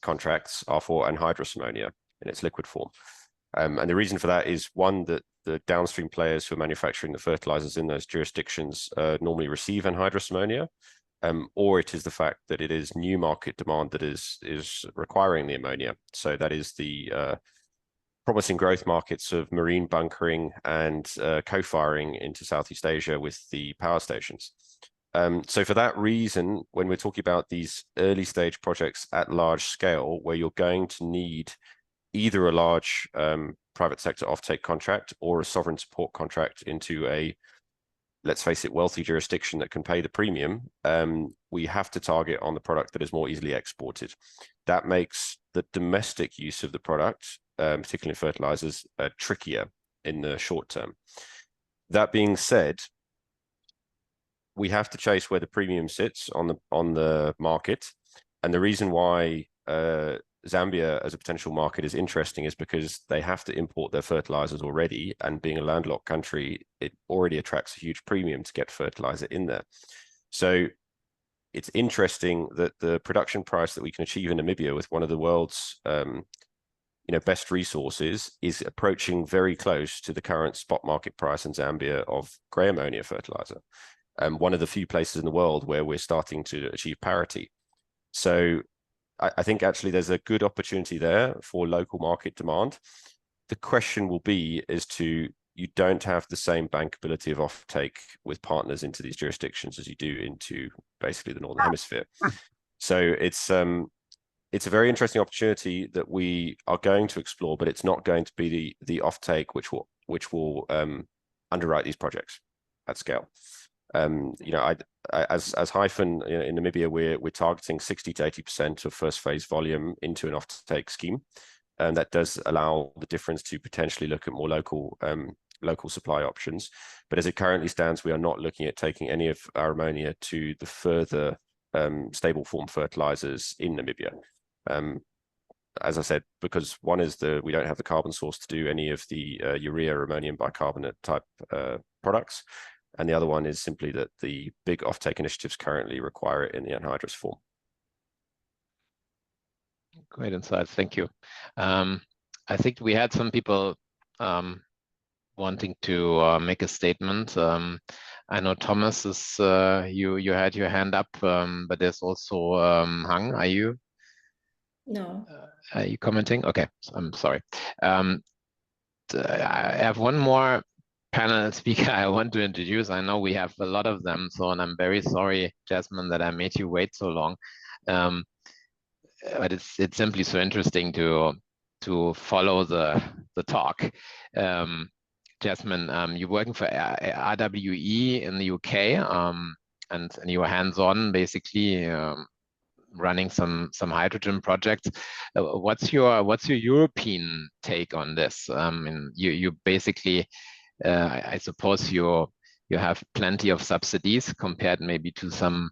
contracts are for anhydrous ammonia in its liquid form. And the reason for that is, one, that the downstream players who are manufacturing the fertilizers in those jurisdictions normally receive anhydrous ammonia, or it is the fact that it is new market demand that is requiring the ammonia. So that is the promising growth markets of marine bunkering and co-firing into Southeast Asia with the power stations. So for that reason, when we're talking about these early stage projects at large scale, where you're going to need either a large private sector offtake contract or a sovereign support contract into a, let's face it, wealthy jurisdiction that can pay the premium, we have to target on the product that is more easily exported. That makes the domestic use of the product, particularly fertilizers, trickier in the short term. That being said, we have to chase where the premium sits on the market. And the reason why Zambia as a potential market is interesting is because they have to import their fertilizers already, and being a landlocked country, it already attracts a huge premium to get fertilizer in there. So it's interesting that the production price that we can achieve in Namibia with one of the world's best resources is approaching very close to the current spot market price in Zambia of grey ammonia fertilizer. One of the few places in the world where we're starting to achieve parity. So I think actually there's a good opportunity there for local market demand. The question will be you don't have the same bankability of offtake with partners into these jurisdictions as you do into basically the Northern Hemisphere. So it's a very interesting opportunity that we are going to explore, but it's not going to be the offtake which will underwrite these projects at scale. As Hyphen in Namibia, we're targeting 60 to 80% of first phase volume into an offtake scheme, and that does allow the difference to potentially look at more local supply options. But as it currently stands, we are not looking at taking any of our ammonia to the further stable form fertilizers in Namibia. As I said, because one is we don't have the carbon source to do any of the urea or ammonium bicarbonate type products. And the other one is simply that the big offtake initiatives currently require it in the anhydrous form. Great insights, thank you. I think we had some people wanting to make a statement. I know Thomas is, you had your hand up, but there's also Hang. No. Are you commenting? Okay, I'm sorry. I have one more panel speaker I want to introduce. I know we have a lot of them, so and I'm very sorry, Yasmin, that I made you wait so long. But it's simply so interesting to follow the talk. Yasmin, you're working for RWE in the UK, and you are hands-on, basically running some hydrogen projects. What's your European take on this? And you basically, I suppose you have plenty of subsidies compared maybe to some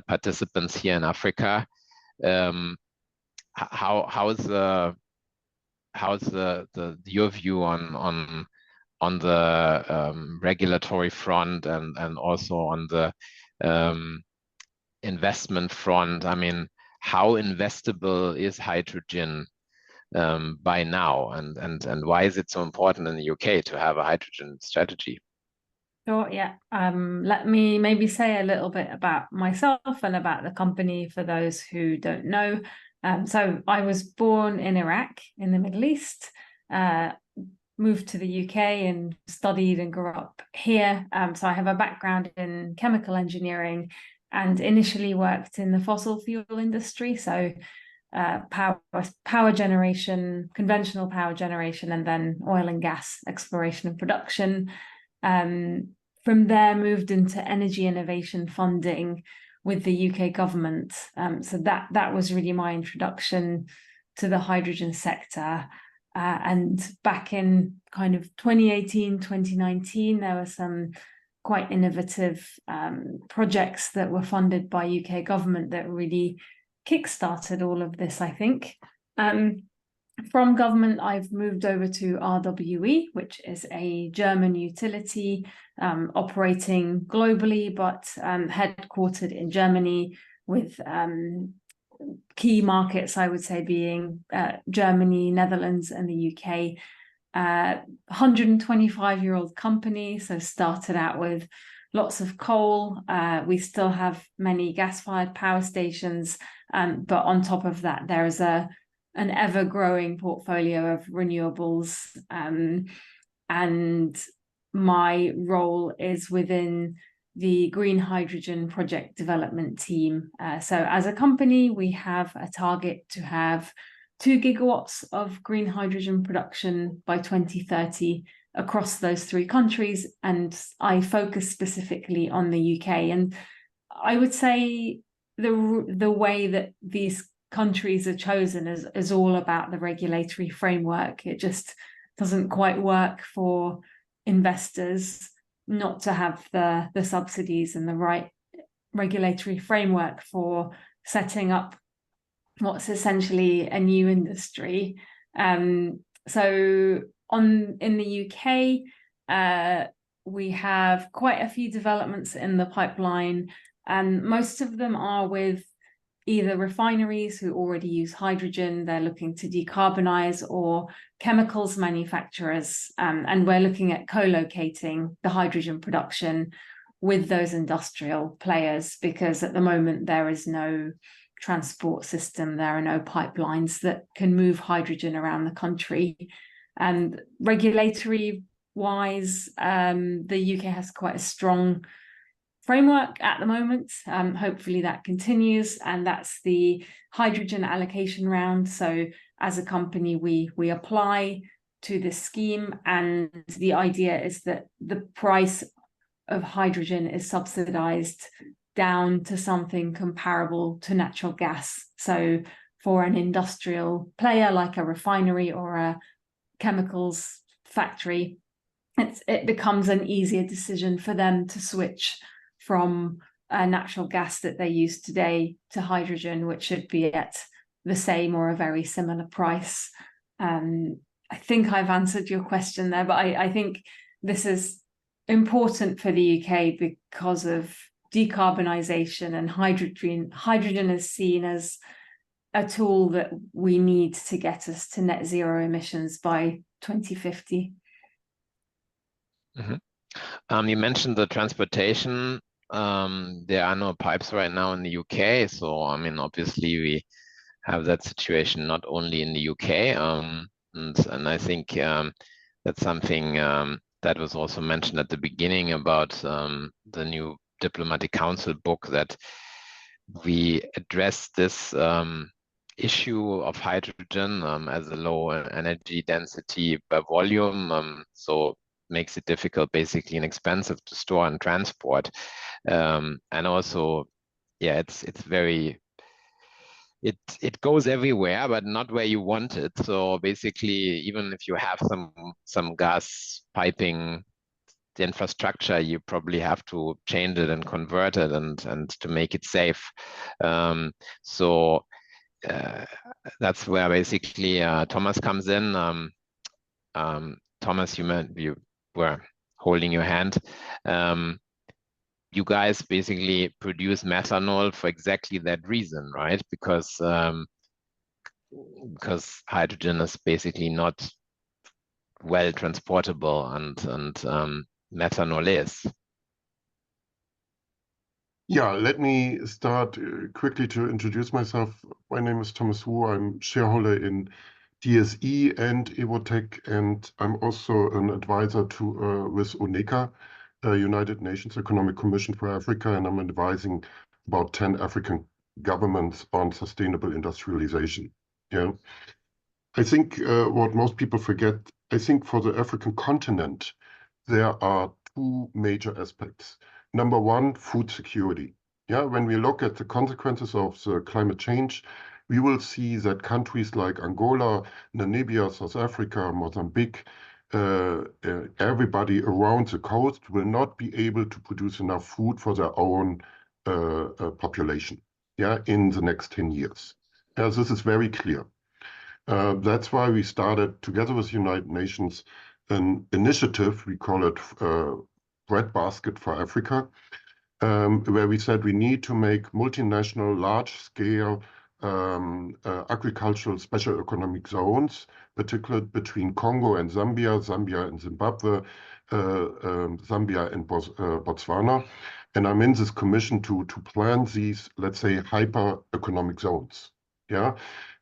participants here in Africa. How's your view on the regulatory front and also on the investment front? I mean, how investable is hydrogen by now, and why is it so important in the UK to have a hydrogen strategy? Sure, yeah. Let me maybe say a little bit about myself and about the company for those who don't know. So I was born in Iraq in the Middle East, moved to the UK and studied and grew up here. So I have a background in chemical engineering and initially worked in the fossil fuel industry. So power generation, conventional power generation, and then oil and gas exploration and production. From there, moved into energy innovation funding with the UK government. So that was really my introduction to the hydrogen sector. And back in kind of 2018, 2019, there were some quite innovative projects that were funded by UK government that really kickstarted all of this, I think. From government, I've moved over to RWE, which is a German utility operating globally, but headquartered in Germany, with key markets, I would say, being Germany, Netherlands, and the UK. 125-year-old company, so started out with lots of coal. We still have many gas-fired power stations, but on top of that, there is an ever-growing portfolio of renewables, and my role is within the green hydrogen project development team. So as a company, we have a target to have 2 gigawatts of green hydrogen production by 2030 across those 3 countries, and I focus specifically on the UK. And I would say the way that these countries are chosen is all about the regulatory framework. It just doesn't quite work for investors not to have the subsidies and the right regulatory framework for setting up what's essentially a new industry. So in the UK, we have quite a few developments in the pipeline, and most of them are with either refineries who already use hydrogen, they're looking to decarbonize, or chemicals manufacturers, and we're looking at co-locating the hydrogen production with those industrial players, because at the moment there is no transport system, there are no pipelines that can move hydrogen around the country. And regulatory wise, the UK has quite a strong framework at the moment. Hopefully that continues, and that's the hydrogen allocation round. So as a company, we apply to this scheme, and the idea is that the price of hydrogen is subsidized down to something comparable to natural gas. So for an industrial player like a refinery or a chemicals factory, it becomes an easier decision for them to switch from natural gas that they use today to hydrogen, which should be at the same or a very similar price. I think I've answered your question there, but I think this is important for the UK because of decarbonisation, and hydrogen is seen as a tool that we need to get us to net zero emissions by 2050. You mentioned the transportation. There are no pipes right now in the UK, so I mean, obviously we have that situation not only in the UK, and I think that's something that was also mentioned at the beginning about the new diplomatic council book, that we address this issue of hydrogen as a low energy density by volume, so makes it difficult, basically, and expensive to store and transport, and also, yeah, it's very, it goes everywhere, but not where you want it. So basically, even if you have some gas piping, the infrastructure, you probably have to change it and convert it and to make it safe. So that's where basically Thomas comes in. Thomas, you were holding your hand. You guys basically produce methanol for exactly that reason, right? Because hydrogen is basically not well transportable, and methanol is. Yeah, let me start quickly to introduce myself. My name is Thomas Wu. I'm shareholder in DSE and Evotech, and I'm also an advisor to with UNECA, United Nations Economic Commission for Africa, and I'm advising about 10 African governments on sustainable industrialization. Yeah, I think what most people forget, I think for the African continent, there are two major aspects. Number one, food security. Yeah, when we look at the consequences of the climate change, we will see that countries like Angola, Namibia, South Africa, Mozambique, everybody around the coast will not be able to produce enough food for their own population, yeah, in the next 10 years. Yeah, this is very clear. That's why we started together with United Nations an initiative, we call it Bread Basket for Africa, where we said we need to make multinational, large-scale agricultural special economic zones, particularly between Congo and Zambia, Zambia and Zimbabwe, Zambia and Botswana. And I'm in this commission to plan these, let's say, hyper-economic zones. Yeah,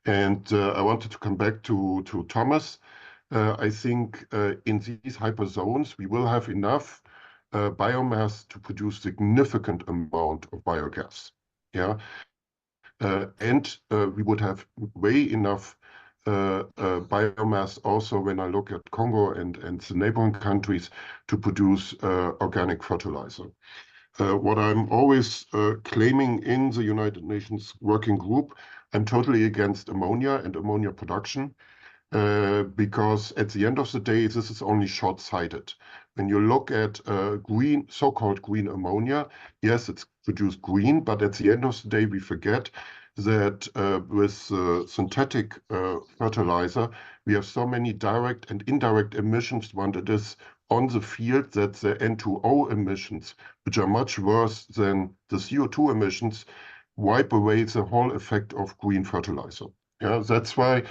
and I wanted to come back to Thomas. I think in these hyper zones, we will have enough biomass to produce significant amount of biogas. Yeah, and we would have way enough biomass also when I look at Congo and the neighboring countries to produce organic fertilizer. What I'm always claiming in the United Nations Working Group, I'm totally against ammonia and ammonia production. Because at the end of the day, this is only short-sighted. When you look at green, so-called green ammonia, yes, it's produced green, but at the end of the day, we forget that with synthetic fertilizer, we have so many direct and indirect emissions when it is on the field, that the N2O emissions, which are much worse than the CO2 emissions, wipe away the whole effect of green fertilizer. Yeah, that's why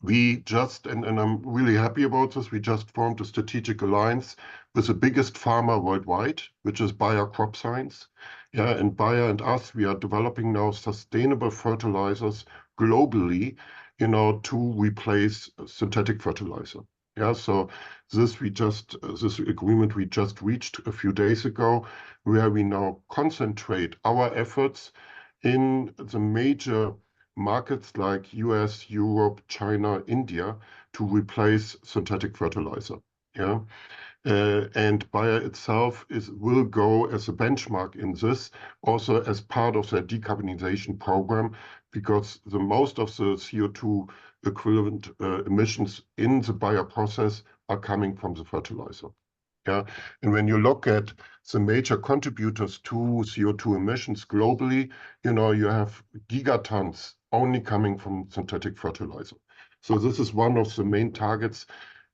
we just, and I'm really happy about this, we just formed a strategic alliance with the biggest farmer worldwide, which is Bayer Crop Science. Yeah, and Bayer and us, we are developing now sustainable fertilizers globally, you know, to replace synthetic fertilizer. Yeah, so this agreement we just reached a few days ago, where we now concentrate our efforts in the major markets like US, Europe, China, India to replace synthetic fertilizer. Yeah, and Bayer itself will go as a benchmark in this, also as part of their decarbonization program, because the most of the CO2 equivalent emissions in the Bayer process are coming from the fertilizer. Yeah, and when you look at the major contributors to CO2 emissions globally, you know, you have gigatons only coming from synthetic fertilizer. So this is one of the main targets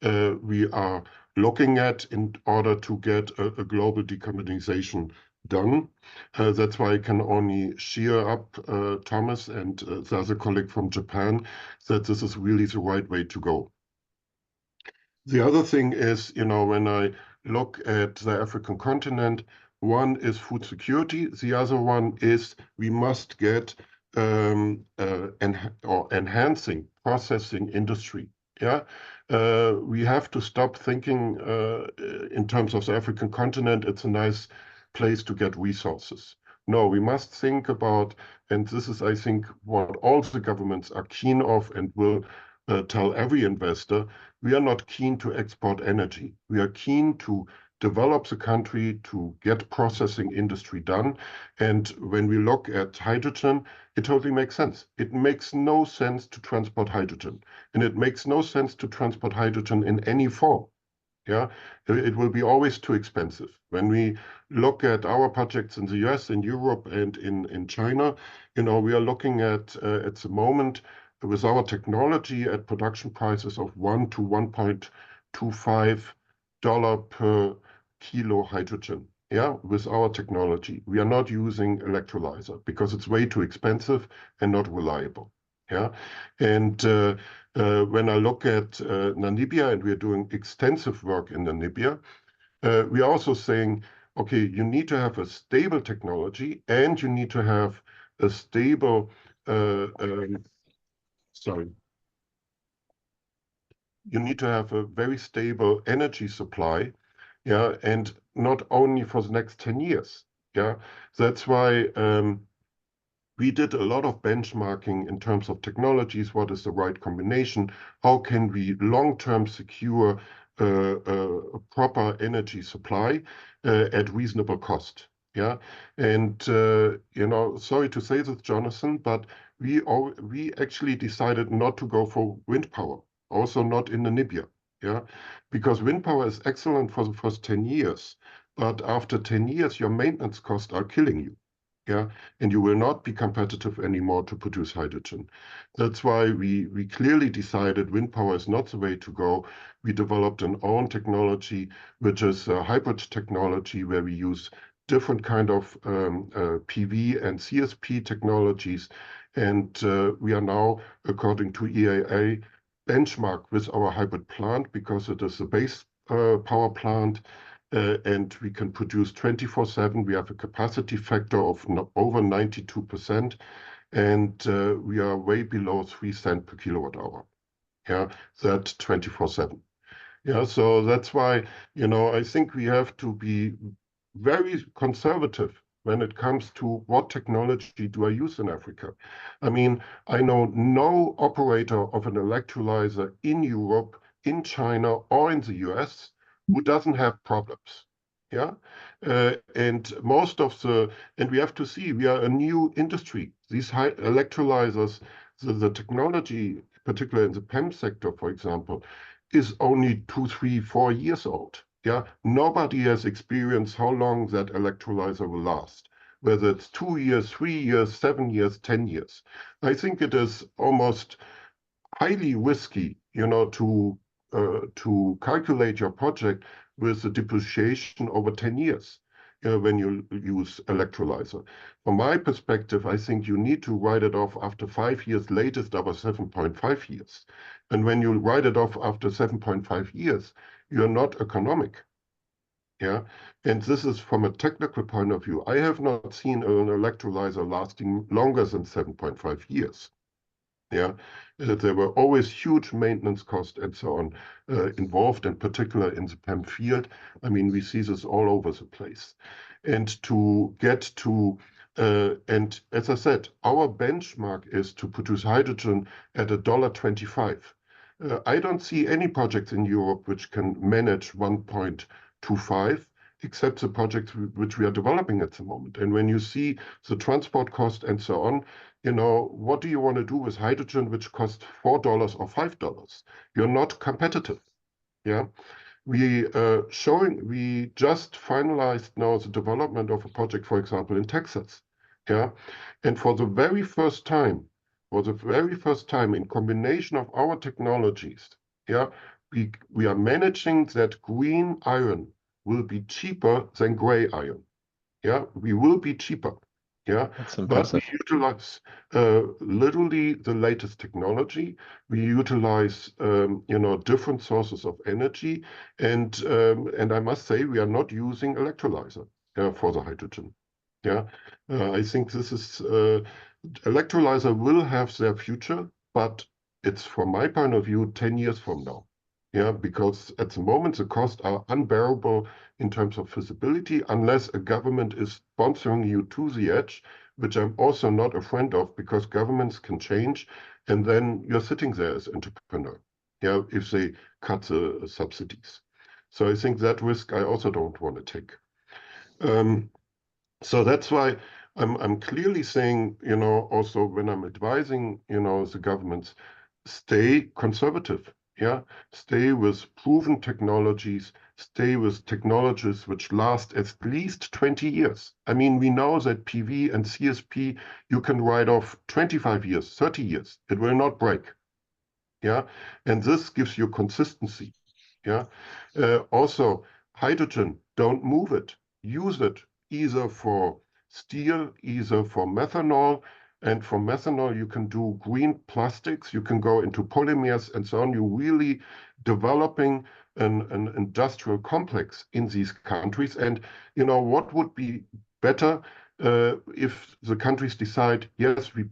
we are looking at in order to get a global decarbonization done. That's why I can only cheer up Thomas and the other colleague from Japan, that this is really the right way to go. The other thing is, when I look at the African continent, one is food security. The other one is we must get enhancing processing industry. Yeah, we have to stop thinking in terms of the African continent. It's a nice place to get resources. No, we must think about, and this is, I think, what all the governments are keen of and will tell every investor, we are not keen to export energy. We are keen to develop the country to get processing industry done. And when we look at hydrogen, it totally makes sense. It makes no sense to transport hydrogen. And it makes no sense to transport hydrogen in any form. Yeah, it will be always too expensive. When we look at our projects in the US, in Europe, and in China, we are looking at the moment with our technology at production prices of $1 to $1.25 per kilo hydrogen. Yeah, with our technology, we are not using electrolyzer because it's way too expensive and not reliable. Yeah, and when I look at Namibia, and we are doing extensive work in Namibia, we are also saying, okay, you need to have a stable technology and you need to have a stable, you need to have a very stable energy supply, yeah, and not only for the next 10 years. Yeah, that's why we did a lot of benchmarking in terms of technologies. What is the right combination? How can we long-term secure a proper energy supply at reasonable cost? Yeah, and sorry to say this, Jonathan, but we actually decided not to go for wind power, also not in Namibia. Yeah, because wind power is excellent for the first 10 years, but after 10 years, your maintenance costs are killing you. Yeah, and you will not be competitive anymore to produce hydrogen. That's why we clearly decided wind power is not the way to go. We developed an own technology, which is a hybrid technology where we use different kind of PV and CSP technologies. And we are now, according to EAA, benchmarked with our hybrid plant because it is a base power plant. And we can produce 24/7. We have a capacity factor of over 92%, and we are way below 3 cents per kilowatt hour. Yeah, that 24/7. Yeah, so that's why, I think we have to be very conservative when it comes to what technology do I use in Africa. I mean, I know no operator of an electrolyzer in Europe, in China, or in the US who doesn't have problems. Yeah, and we have to see, we are a new industry. These high electrolyzers, the technology, particularly in the PEM sector, for example, is only 2, 3, 4 years old. Yeah, nobody has experienced how long that electrolyzer will last, whether it's 2 years, 3 years, 7 years, 10 years. I think it is almost highly risky, to calculate your project with the depreciation over 10 years when you use electrolyzer. From my perspective, I think you need to write it off after 5 years, latest over 7.5 years. And when you write it off after 7.5 years, you're not economic. Yeah, and this is from a technical point of view. I have not seen an electrolyzer lasting longer than 7.5 years. Yeah, there were always huge maintenance costs and so on involved, in particular in the PEM field. I mean, we see this all over the place. And to get to, and as I said, our benchmark is to produce hydrogen at $1.25. I don't see any projects in Europe which can manage 1.25, except the projects which we are developing at the moment. And when you see the transport cost and so on, what do you want to do with hydrogen which costs $4 or $5? You're not competitive. Yeah, we just finalized now the development of a project, for example, in Texas. Yeah, and for the very first time in combination of our technologies, yeah, we are managing that green iron will be cheaper than gray iron. Yeah, we will be cheaper. Yeah, That's but impressive. we utilize literally the latest technology. We utilize, different sources of energy, and I must say we are not using electrolyzer for the hydrogen. Yeah, I think this is electrolyzer will have their future, but it's from my point of view 10 years from now. Yeah, because at the moment the costs are unbearable in terms of feasibility unless a government is sponsoring you to the edge, which I'm also not a friend of because governments can change and then you're sitting there as entrepreneur. Yeah, if they cut the subsidies. So I think that risk I also don't want to take. So that's why I'm clearly saying, also when I'm advising, the governments, stay conservative. Yeah, stay with proven technologies, stay with technologies which last at least 20 years. I mean, we know that PV and CSP, you can write off 25 years, 30 years. It will not break. Yeah, and this gives you consistency. Yeah, also hydrogen, don't move it. Use it either for steel, either for methanol. And for methanol, you can do green plastics, you can go into polymers and so on. You're really developing an industrial complex in these countries. And, what would be better if the countries decide, yes, we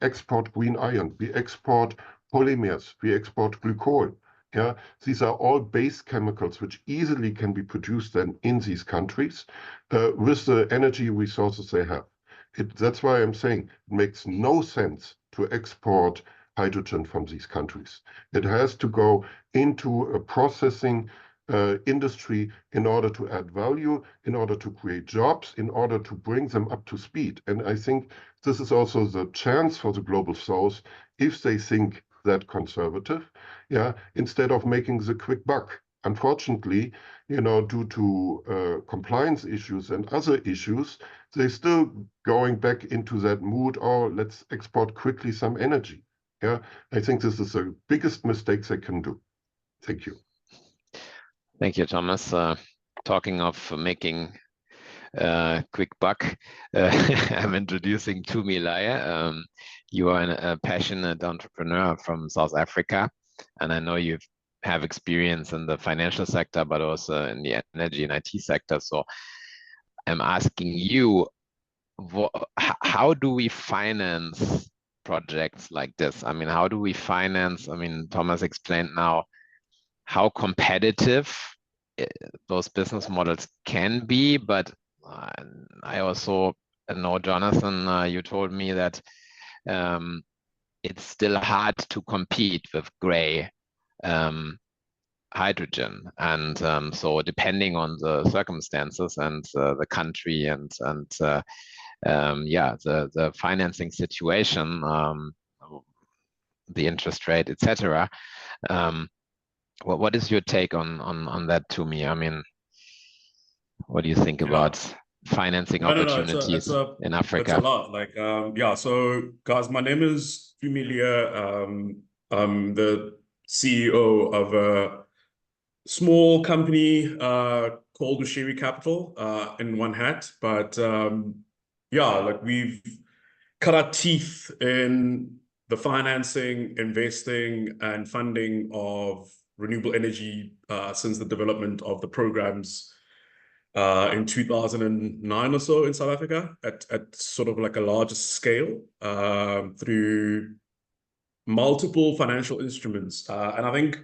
export green iron, we export polymers, we export glycol. Yeah, these are all base chemicals which easily can be produced then in these countries with the energy resources they have. That's why I'm saying it makes no sense to export hydrogen from these countries. It has to go into a processing industry in order to add value, in order to create jobs, in order to bring them up to speed. And I think this is also the chance for the global south if they think that conservative, yeah, instead of making the quick buck. Unfortunately, due to compliance issues and other issues, they're still going back into that mood, oh, let's export quickly some energy. Yeah, I think this is the biggest mistake they can do. Thank you. Thank you, Thomas. Talking of making quick buck, I'm introducing Tumi Leie. You are a passionate entrepreneur from South Africa, and I know you have experience in the financial sector, but also in the energy and IT sector. So I'm asking you, how do we finance projects like this? I mean, how do we finance? I mean, Thomas explained now how competitive those business models can be, but I also know, Jonathan, you told me that it's still hard to compete with gray hydrogen, and so depending on the circumstances and the country and yeah, the financing situation, the interest rate, etc. What is your take on that, Tumi? I mean, what do you think about financing opportunities in Africa? It's a lot. Like, yeah. So, guys, my name is Tumi Leie. I'm the CEO of a small company called Ushiri Capital in one hat. But yeah, like we've cut our teeth in the financing, investing, and funding of renewable energy since the development of the programs in 2009 or so in South Africa at sort of like a larger scale through multiple financial instruments. And I think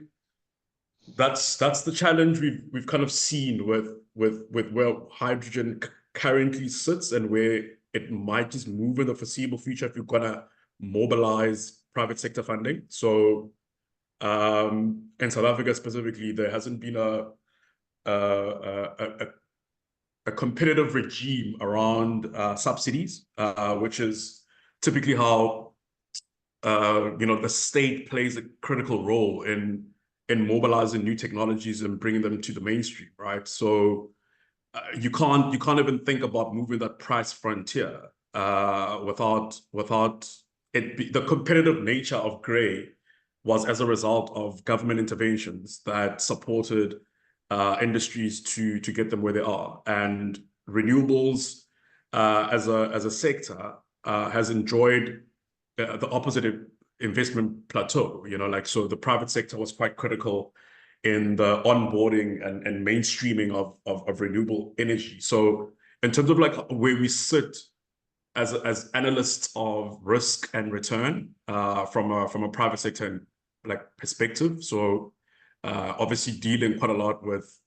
that's the challenge we've kind of seen with where hydrogen currently sits and where it might just move in the foreseeable future if you're gonna mobilize private sector funding. So in South Africa specifically, there hasn't been a competitive regime around subsidies, which is typically how the state plays a critical role in mobilizing new technologies and bringing them to the mainstream, right? So you can't even think about moving that price frontier without it. The competitive nature of grey was as a result of government interventions that supported industries to get them where they are, and renewables as a sector has enjoyed the opposite investment plateau. So the private sector was quite critical in the onboarding and mainstreaming of renewable energy. So in terms of like where we sit as analysts of risk and return from a private sector like perspective, so obviously dealing quite a lot with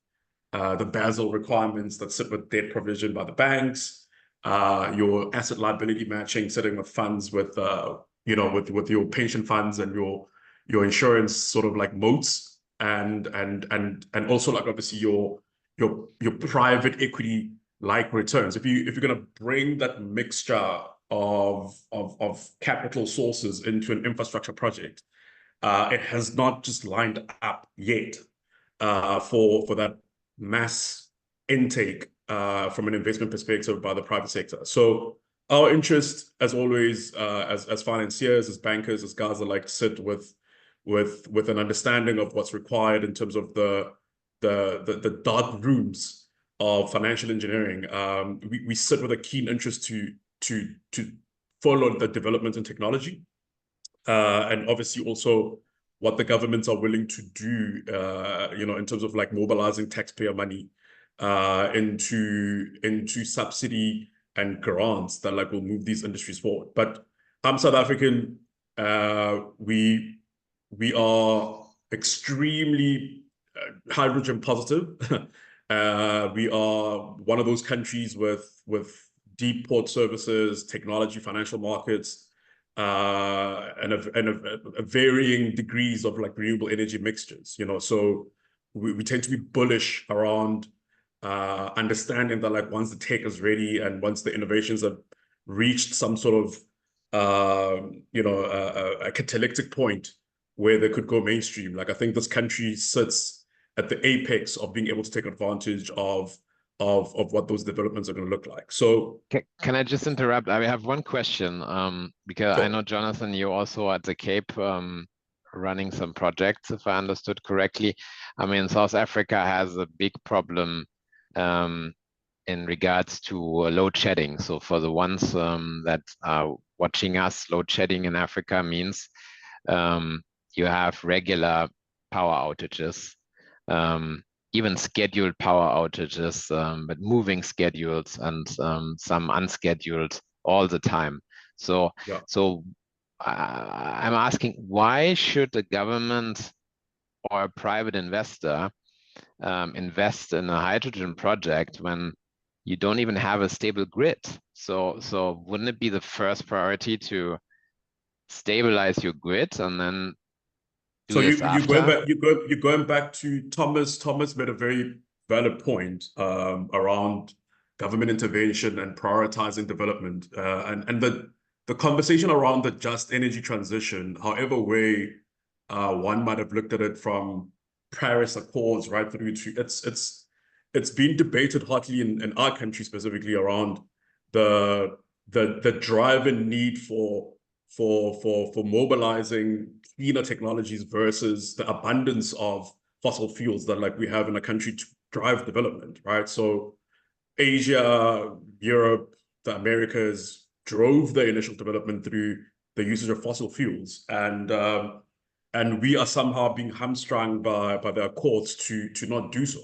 the Basel requirements that sit with debt provision by the banks, your asset liability matching, sitting with funds with with your pension funds and your insurance sort of like moats, and also like obviously your private equity like returns. If you're going to bring that mixture of capital sources into an infrastructure project, it has not just lined up yet for that mass intake from an investment perspective by the private sector. So our interest, as always, as financiers, as bankers, as guys that like sit with an understanding of what's required in terms of the dark rooms of financial engineering, we sit with a keen interest to follow the development in technology, and obviously also what the governments are willing to do, in terms of like mobilizing taxpayer money into subsidy and grants that like will move these industries forward. But I'm South African. We are extremely hydrogen positive. We are one of those countries with deep port services, technology, financial markets, and a varying degrees of like renewable energy mixtures. So we tend to be bullish around understanding that like once the tech is ready and once the innovations have reached some sort of a catalytic point where they could go mainstream. Like I think this country sits at the apex of being able to take advantage of what those developments are going to look like. So can I just interrupt? I have one question, because sure. I know, Jonathan, you're also at the Cape running some projects, if I understood correctly. I mean, South Africa has a big problem in regards to load shedding. So for the ones that are watching us, load shedding in Africa means you have regular power outages, even scheduled power outages, but moving schedules and some unscheduled all the time. So, yeah. I'm asking, why should the government or a private investor invest in a hydrogen project when you don't even have a stable grid? So wouldn't it be the first priority to stabilize your grid and then do so this after? you're going back to Thomas. Thomas made a very valid point around government intervention and prioritizing development, and the conversation around the just energy transition, however way one might have looked at it from Paris Accords right through to it's been debated hotly in our country specifically around the drive and need for mobilizing cleaner technologies versus the abundance of fossil fuels that like we have in a country to drive development, right? So Asia, Europe, the Americas drove the initial development through the usage of fossil fuels, and we are somehow being hamstrung by the Accords to not do so.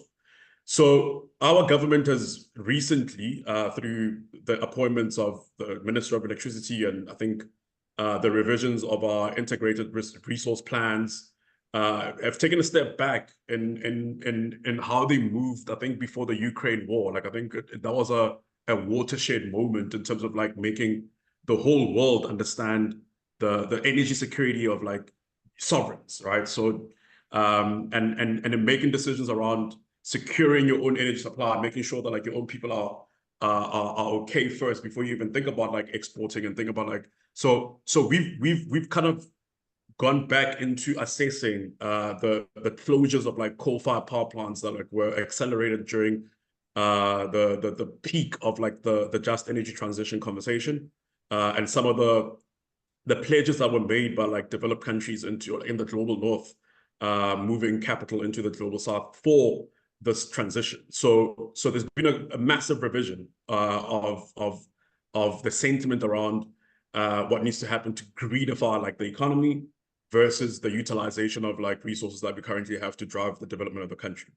So our government has recently, through the appointments of the Minister of Electricity and I think the revisions of our integrated resource plans, have taken a step back in how they moved, I think, before the Ukraine war. Like I think that was a watershed moment in terms of like making the whole world understand the energy security of like sovereigns, right? So and in making decisions around securing your own energy supply, making sure that like your own people are okay first before you even think about like exporting and think about like so we've kind of gone back into assessing the closures of like coal-fired power plants that like were accelerated during the peak of like the just energy transition conversation, and some of the pledges that were made by like developed countries in the global north, moving capital into the global south for this transition. So there's been a massive revision of the sentiment around what needs to happen to greenify like the economy versus the utilization of like resources that we currently have to drive the development of the country.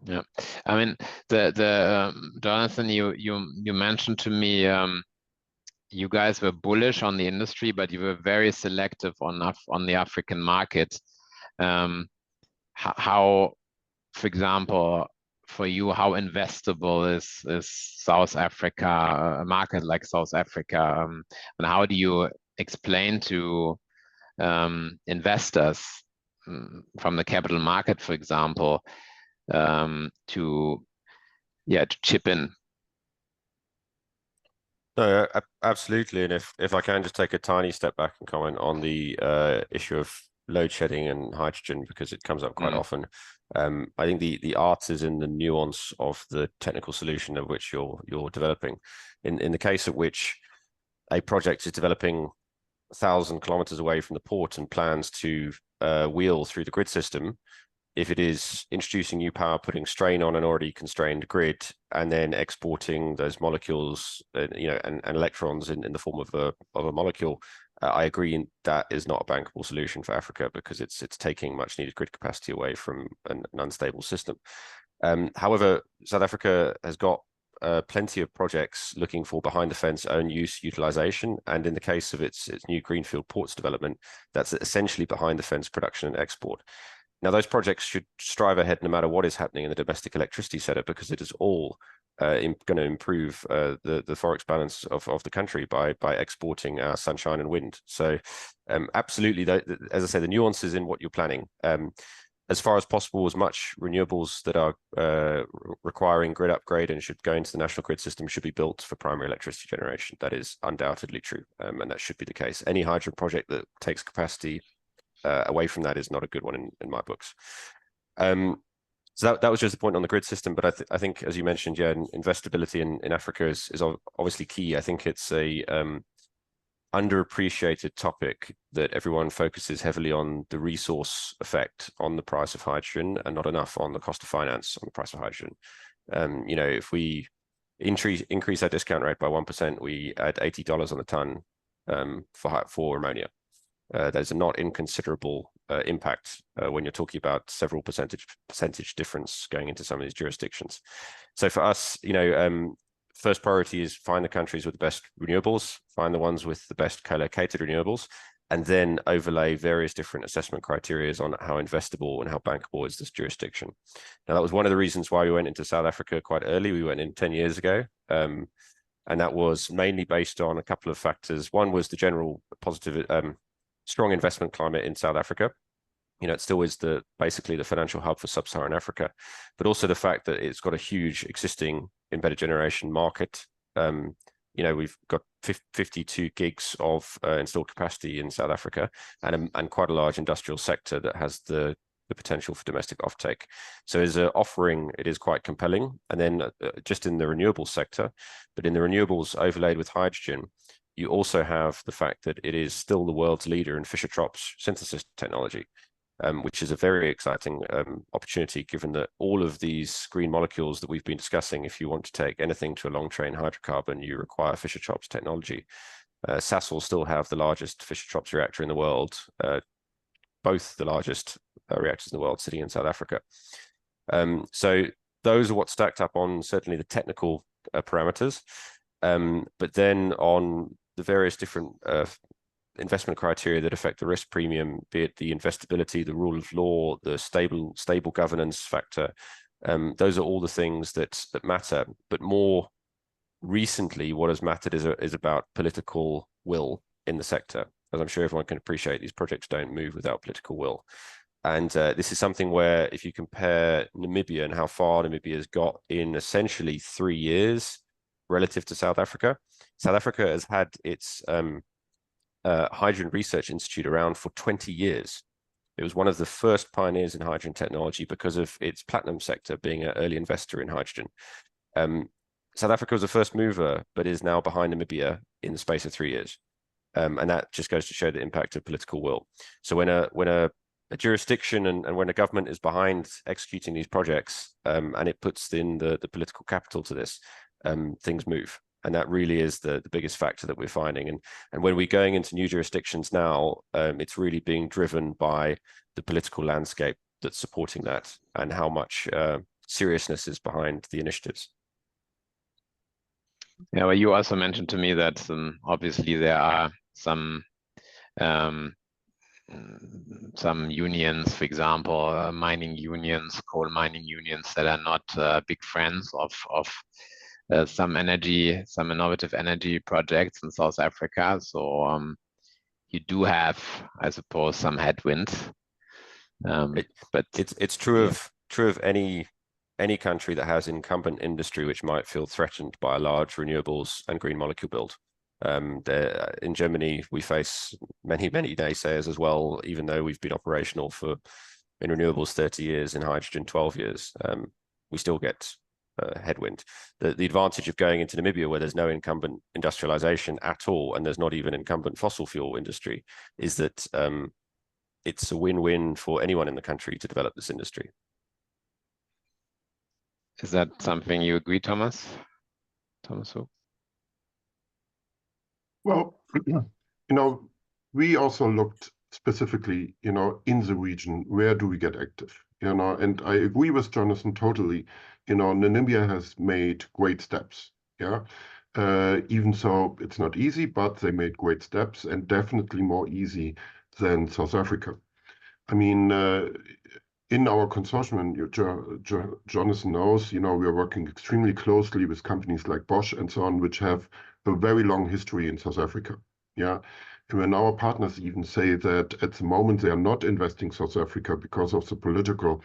Yeah, I mean, Jonathan, you mentioned to me you guys were bullish on the industry, but you were very selective on the African market. How, for example, for you, how investable is South Africa, a market like South Africa, and how do you explain to investors from the capital market, for example, to chip in? No, absolutely. And if I can just take a tiny step back and comment on the issue of load shedding and hydrogen, because it comes up quite often. I think the art is in the nuance of the technical solution of which you're developing. In the case of which a project is developing 1,000 kilometers away from the port and plans to wheel through the grid system, if it is introducing new power, putting strain on an already constrained grid, and then exporting those molecules, and electrons in the form of a molecule, I agree that is not a bankable solution for Africa, because it's taking much needed grid capacity away from an unstable system. However, South Africa has got plenty of projects looking for behind the fence own use utilization, and in the case of its new greenfield ports development, that's essentially behind the fence production and export. Now, those projects should strive ahead no matter what is happening in the domestic electricity setup, because it is all going to improve the forex balance of the country by exporting sunshine and wind. So absolutely, as I say, the nuances in what you're planning. As far as possible, as much renewables that are requiring grid upgrade and should go into the national grid system should be built for primary electricity generation. That is undoubtedly true, and that should be the case. Any hydro project that takes capacity away from that is not a good one in my books. So that was just the point on the grid system. But I think, as you mentioned, investability in Africa is obviously key. I think it's a underappreciated topic that everyone focuses heavily on the resource effect on the price of hydrogen and not enough on the cost of finance on the price of hydrogen. If we increase our discount rate by 1%, we add $80 on the ton for ammonia. There's a not inconsiderable impact when you're talking about several percentage difference going into some of these jurisdictions. So for us, first priority is find the countries with the best renewables, find the ones with the best co-located renewables, and then overlay various different assessment criteria on how investable and how bankable is this jurisdiction. Now, that was one of the reasons why we went into South Africa quite early. We went in 10 years ago. And that was mainly based on a couple of factors. One was the general positive, strong investment climate in South Africa. It still is basically the financial hub for sub-Saharan Africa, but also the fact that it's got a huge existing embedded generation market. We've got 52 gigs of installed capacity in South Africa, and quite a large industrial sector that has the potential for domestic offtake. So as an offering, it is quite compelling. And then just in the renewables sector, but in the renewables overlaid with hydrogen, you also have the fact that it is still the world's leader in Fischer-Tropsch synthesis technology, which is a very exciting opportunity, given that all of these green molecules that we've been discussing, if you want to take anything to a long-chain hydrocarbon, you require Fischer-Tropsch technology. Sasol still have the largest Fischer-Tropsch reactor in the world, both the largest reactors in the world sitting in South Africa. So those are what stacked up on certainly the technical parameters. But then on the various different investment criteria that affect the risk premium, be it the investability, the rule of law, the stable governance factor, those are all the things that matter. But more recently, what has mattered is about political will in the sector. As I'm sure everyone can appreciate, these projects don't move without political will. And this is something where, if you compare Namibia and how far Namibia has got in essentially 3 years relative to South Africa, South Africa has had its Hydrogen Research Institute around for 20 years. It was one of the first pioneers in hydrogen technology because of its platinum sector being an early investor in hydrogen. South Africa was a first mover, but is now behind Namibia in the space of 3 years. And that just goes to show the impact of political will. So when a a jurisdiction and when a government is behind executing these projects, and it puts in the political capital to this, things move. And that really is the biggest factor that we're finding. And when we're going into new jurisdictions now, it's really being driven by the political landscape that's supporting that and how much seriousness is behind the initiatives. Yeah, well, you also mentioned to me that obviously there are some unions, for example, mining unions, coal mining unions that are not big friends of some innovative energy projects in South Africa. So you do have, I suppose, some headwinds. But it's true of any country that has incumbent industry which might feel threatened by a large renewables and green molecule build. In Germany, we face many naysayers as well, even though we've been operational in renewables 30 years, in hydrogen 12 years. We still get headwind. The advantage of going into Namibia, where there's no incumbent industrialization at all, and there's not even incumbent fossil fuel industry, is that it's a win-win for anyone in the country to develop this industry. Is that something you agree, Thomas? Thomas? Well, we also looked specifically, in the region, where do we get active? And I agree with Jonathan totally. Namibia has made great steps. Yeah. Even so, it's not easy, but they made great steps, and definitely more easy than South Africa. I mean, in our consortium, and Jonathan knows, we are working extremely closely with companies like Bosch and so on, which have a very long history in South Africa. Yeah. And when our partners even say that at the moment they are not investing South Africa because of the political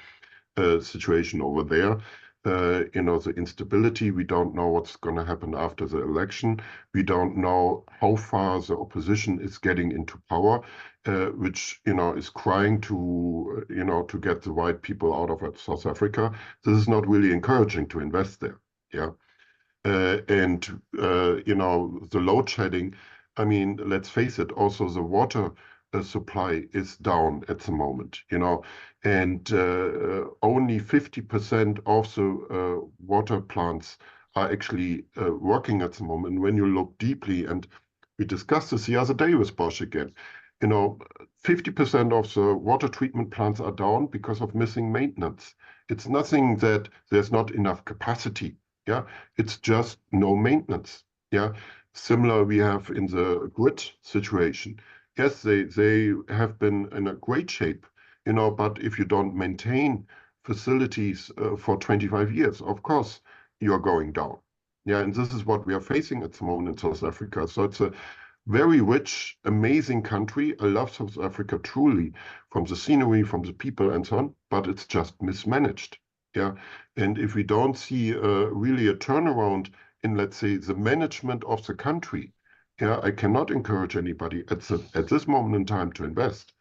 situation over there, the instability, we don't know what's going to happen after the election. We don't know how far the opposition is getting into power, which, is crying to get the white people out of South Africa. This is not really encouraging to invest there. Yeah. And the load shedding, I mean, let's face it, also the water supply is down at the moment, and only 50% of the water plants are actually working at the moment. When you look deeply, and we discussed this the other day with Bosch again, 50% of the water treatment plants are down because of missing maintenance. It's nothing that there's not enough capacity. Yeah, it's just no maintenance. Yeah, similar we have in the grid situation. Yes, they have been in a great shape, but if you don't maintain facilities for 25 years, of course, you're going down. Yeah, and this is what we are facing at the moment in South Africa. So it's a very rich, amazing country. I love South Africa truly, from the scenery, from the people and so on, but it's just mismanaged. Yeah, and if we don't see really a turnaround in, let's say, the management of the country, yeah, I cannot encourage anybody at this moment in time to invest.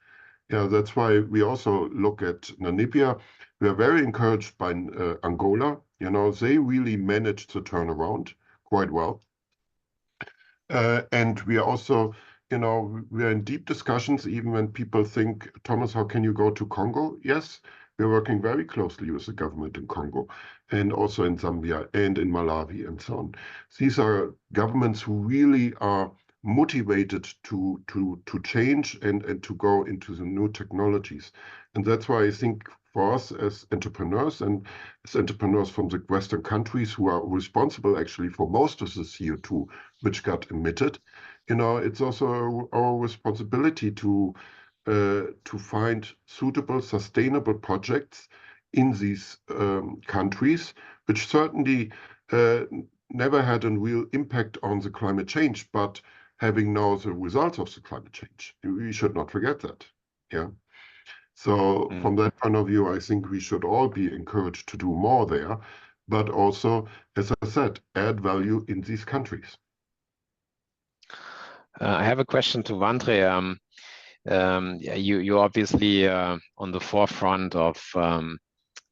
Yeah, that's why we also look at Namibia. We are very encouraged by Angola. They really managed the turnaround quite well. And we are also, we are in deep discussions, even when people think, Thomas, how can you go to Congo? Yes, we're working very closely with the government in Congo, and also in Zambia and in Malawi and so on. These are governments who really are motivated to change and to go into the new technologies. And that's why I think for us as entrepreneurs, and as entrepreneurs from the Western countries who are responsible actually for most of the CO2 which got emitted, it's also our responsibility to find suitable, sustainable projects in these countries, which certainly never had a real impact on the climate change, but having now the results of the climate change. We should not forget that. Yeah. So from that point of view, I think we should all be encouraged to do more there, but also, as I said, add value in these countries. I have a question to Vandre. You obviously on the forefront of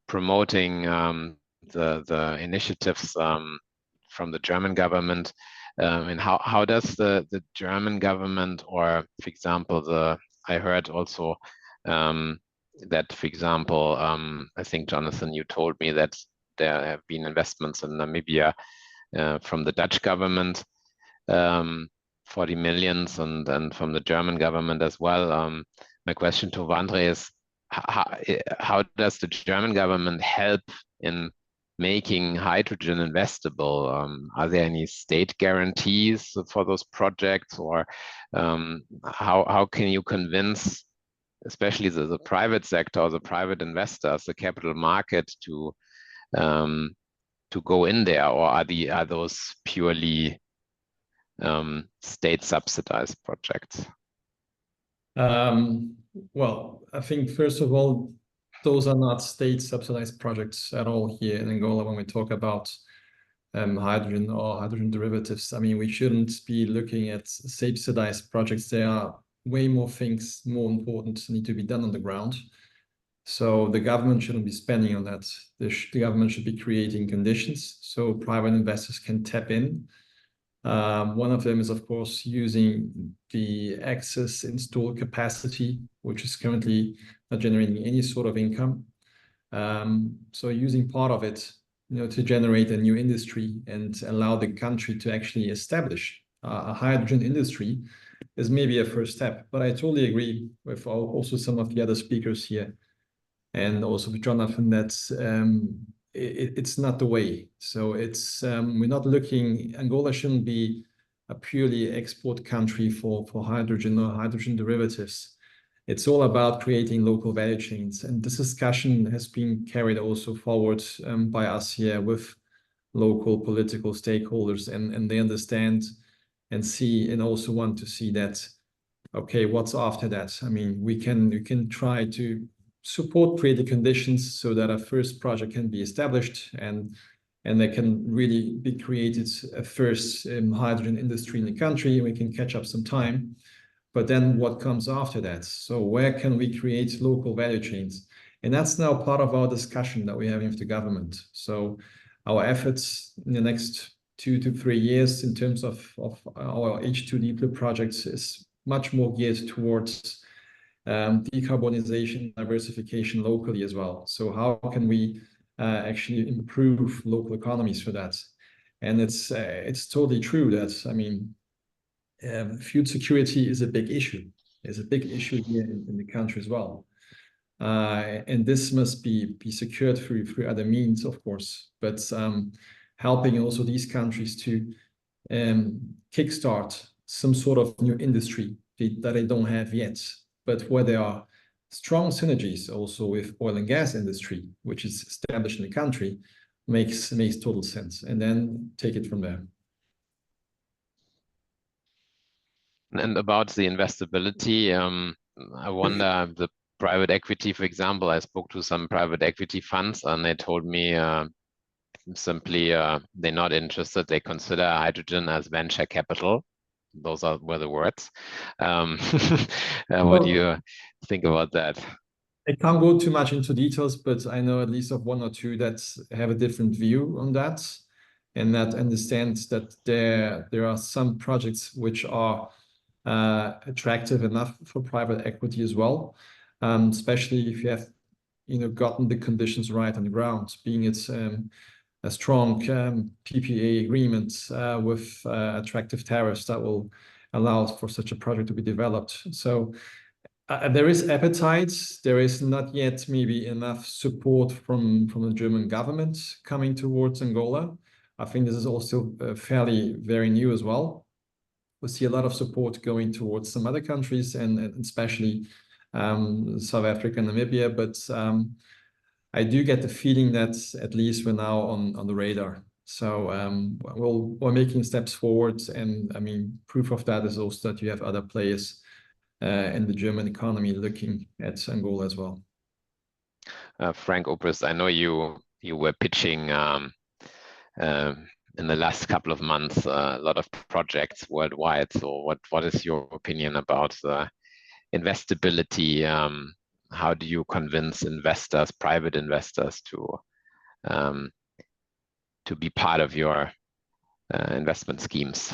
promoting the initiatives from the German government. And how does the German government, or for example, I heard also that, for example, I think, Jonathan, you told me that there have been investments in Namibia from the Dutch government, 40 millions, and from the German government as well. My question to Vandre is, how does the German government help in making hydrogen investable? Are there any state guarantees for those projects, or how can you convince, especially the private sector or the private investors, the capital market, to go in there, or are those purely state subsidized projects? Well, I think first of all, those are not state subsidized projects at all here in Angola when we talk about hydrogen or hydrogen derivatives. I mean, we shouldn't be looking at subsidized projects. There are way more things more important need to be done on the ground. So the government shouldn't be spending on that. The government should be creating conditions so private investors can tap in. One of them is, of course, using the excess installed capacity, which is currently not generating any sort of income. So using part of it, to generate a new industry and allow the country to actually establish a hydrogen industry is maybe a first step. But I totally agree with also some of the other speakers here, and also with Jonathan, that it's not the way. So it's we're not looking. Angola shouldn't be a purely export country for hydrogen or hydrogen derivatives. It's all about creating local value chains, and this discussion has been carried also forward by us here with local political stakeholders, and they understand and see and also want to see that. Okay, what's after that? I mean, we can try to support, create the conditions so that a first project can be established and there can really be created a first hydrogen industry in the country. We can catch up some time, but then what comes after that? So where can we create local value chains? And that's now part of our discussion that we're having with the government. So our efforts in the next 2 to 3 years in terms of our H2 diplo projects is much more geared towards decarbonization, diversification locally as well. So how can we actually improve local economies for that? And it's totally true that, I mean, food security is a big issue. It's a big issue here in the country as well. And this must be secured through other means, of course, but helping also these countries to kickstart some sort of new industry that they don't have yet, but where there are strong synergies also with oil and gas industry, which is established in the country, makes total sense, and then take it from there. And about the investability, I wonder, the private equity, for example, I spoke to some private equity funds and they told me simply they're not interested. They consider hydrogen as venture capital. Those were the words. What do you think about that? I can't go too much into details, but I know at least of 1 or 2 that have a different view on that, and that understands that there are some projects which are attractive enough for private equity as well, especially if you have gotten the conditions right on the ground, being it's a strong PPA agreement with attractive tariffs that will allow for such a project to be developed. So there is appetite. There is not yet maybe enough support from the German government coming towards Angola. I think this is also fairly very new as well. We see a lot of support going towards some other countries and especially South Africa and Namibia, but I do get the feeling that at least we're now on the radar. So we're making steps forward, and I mean, proof of that is also that you have other players in the German economy looking at Angola as well. Frank, Obrist, I know you were pitching in the last couple of months a lot of projects worldwide. So what is your opinion about the investability? How do you convince investors, private investors, to be part of your investment schemes?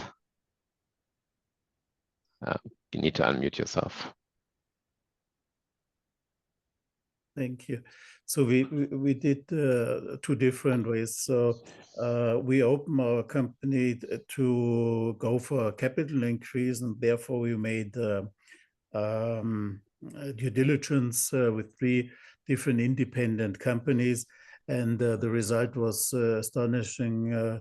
You need to unmute yourself. Thank you. So we did two different ways. So we opened our company to go for a capital increase, and therefore we made due diligence with 3 different independent companies, and the result was astonishing,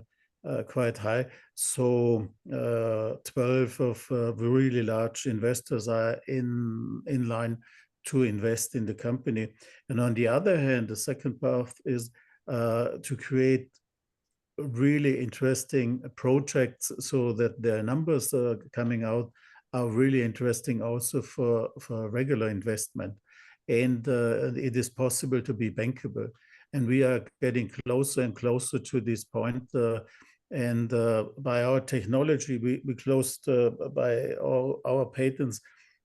quite high. So 12 of the really large investors are in line to invest in the company. And on the other hand, the second path is to create really interesting projects so that their numbers coming out are really interesting also for regular investment. And it is possible to be bankable. And we are getting closer and closer to this point. And by our technology, we closed by all our patents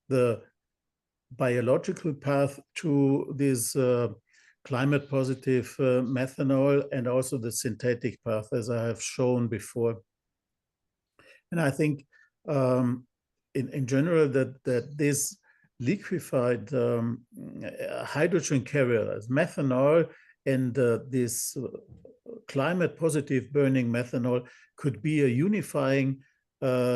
the biological path to this climate positive methanol, and also the synthetic path, as I have shown before. And I think in general that this liquefied hydrogen carrier as methanol and this climate positive burning methanol could be a unifying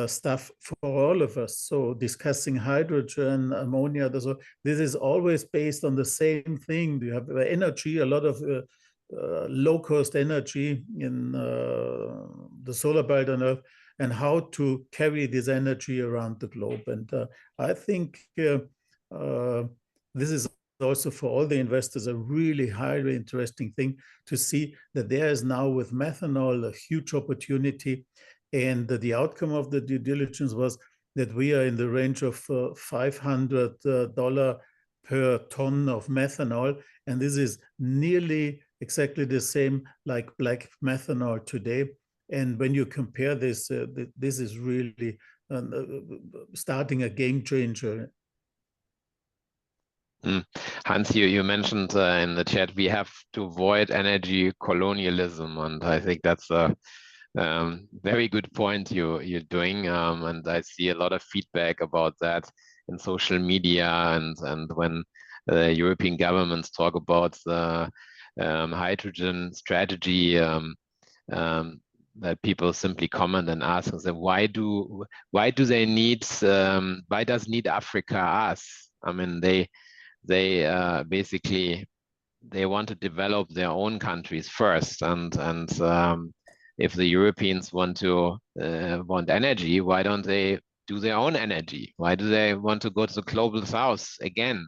stuff for all of us. So discussing hydrogen, ammonia, this is always based on the same thing. You have energy, a lot of low-cost energy in the solar belt on Earth, and how to carry this energy around the globe. And I think this is also for all the investors a really highly interesting thing to see that there is now with methanol a huge opportunity. And the outcome of the due diligence was that we are in the range of $500 per ton of methanol. And this is nearly exactly the same like black methanol today. And when you compare this, this is really starting a game changer. Hans, you mentioned in the chat, we have to avoid energy colonialism. And I think that's a very good point you're doing. And I see a lot of feedback about that in social media, and when European governments talk about the hydrogen strategy, that people simply comment and ask and say, why does need Africa us? I mean, they basically they want to develop their own countries first, and if the Europeans want energy, why don't they do their own energy? Why do they want to go to the global south again?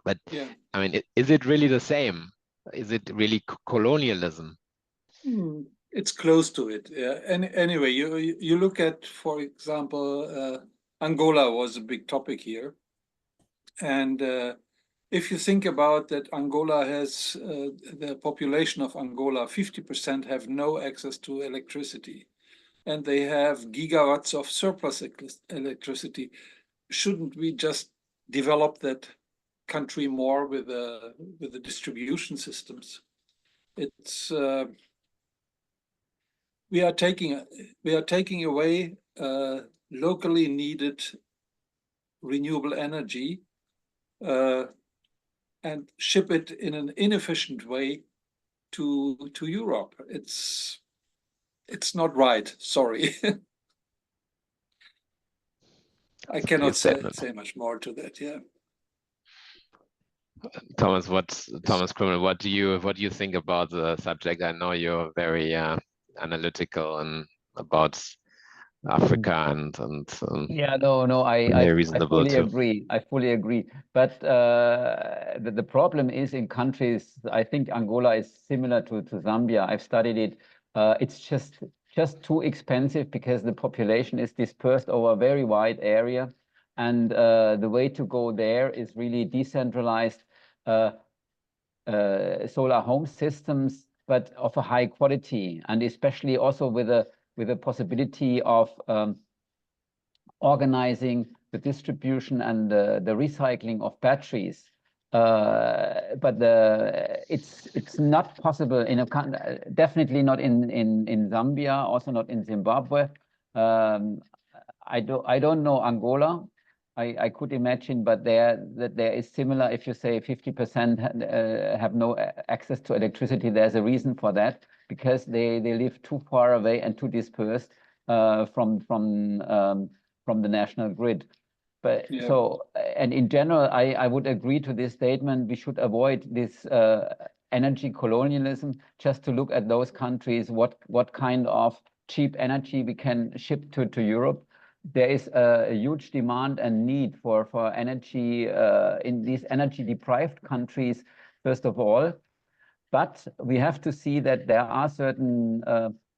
But yeah. I mean, is it really the same? Is it really colonialism? It's close to it. Yeah. Anyway, you look at, for example, Angola was a big topic here. And if you think about that, Angola has, the population of Angola, 50% have no access to electricity. And they have gigawatts of surplus electricity. Shouldn't we just develop that country more with the distribution systems? It's we are taking away locally needed renewable energy and ship it in an inefficient way to Europe. It's not right. Sorry. I cannot say much more to that. Yeah. Thomas Krimmel, what do you think about the subject? I know you're very analytical and about Africa and yeah, no, I fully agree. I fully agree. But the problem is in countries, I think Angola is similar to Zambia. I've studied it. It's just too expensive because the population is dispersed over a very wide area, and the way to go there is really decentralized solar home systems, but of a high quality, and especially also with a possibility of organizing the distribution and the recycling of batteries. But it's not possible in definitely not in Zambia, also not in Zimbabwe. I don't know Angola. I could imagine, but there is similar. If you say 50% have no access to electricity, there's a reason for that, because they live too far away and too dispersed from the national grid. But Yeah. so, and in general, I would agree to this statement. We should avoid this energy colonialism, just to look at those countries, what kind of cheap energy we can ship to Europe. There is a huge demand and need for energy in these energy deprived countries, first of all. But we have to see that there are certain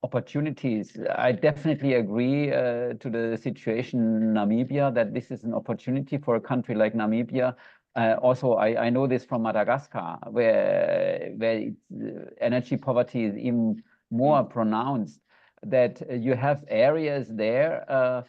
opportunities. I definitely agree to the situation in Namibia, that this is an opportunity for a country like Namibia. Also, I know this from Madagascar, where energy poverty is even more pronounced, that you have areas there.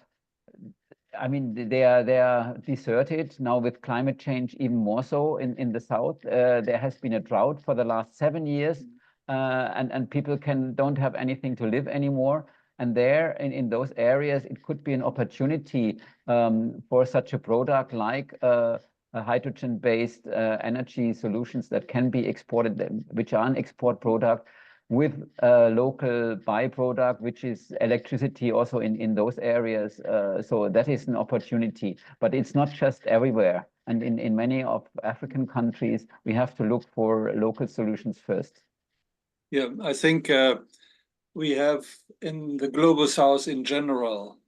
I mean, they are deserted now with climate change, even more so in the south. There has been a drought for the last 7 years, and people don't have anything to live anymore. And there, in those areas, it could be an opportunity for such a product like a hydrogen-based energy solutions that can be exported, which are an export product, with a local byproduct, which is electricity also in those areas. So that is an opportunity, but it's not just everywhere. And in many of African countries, we have to look for local solutions first. Yeah, I think we have in the global south in general,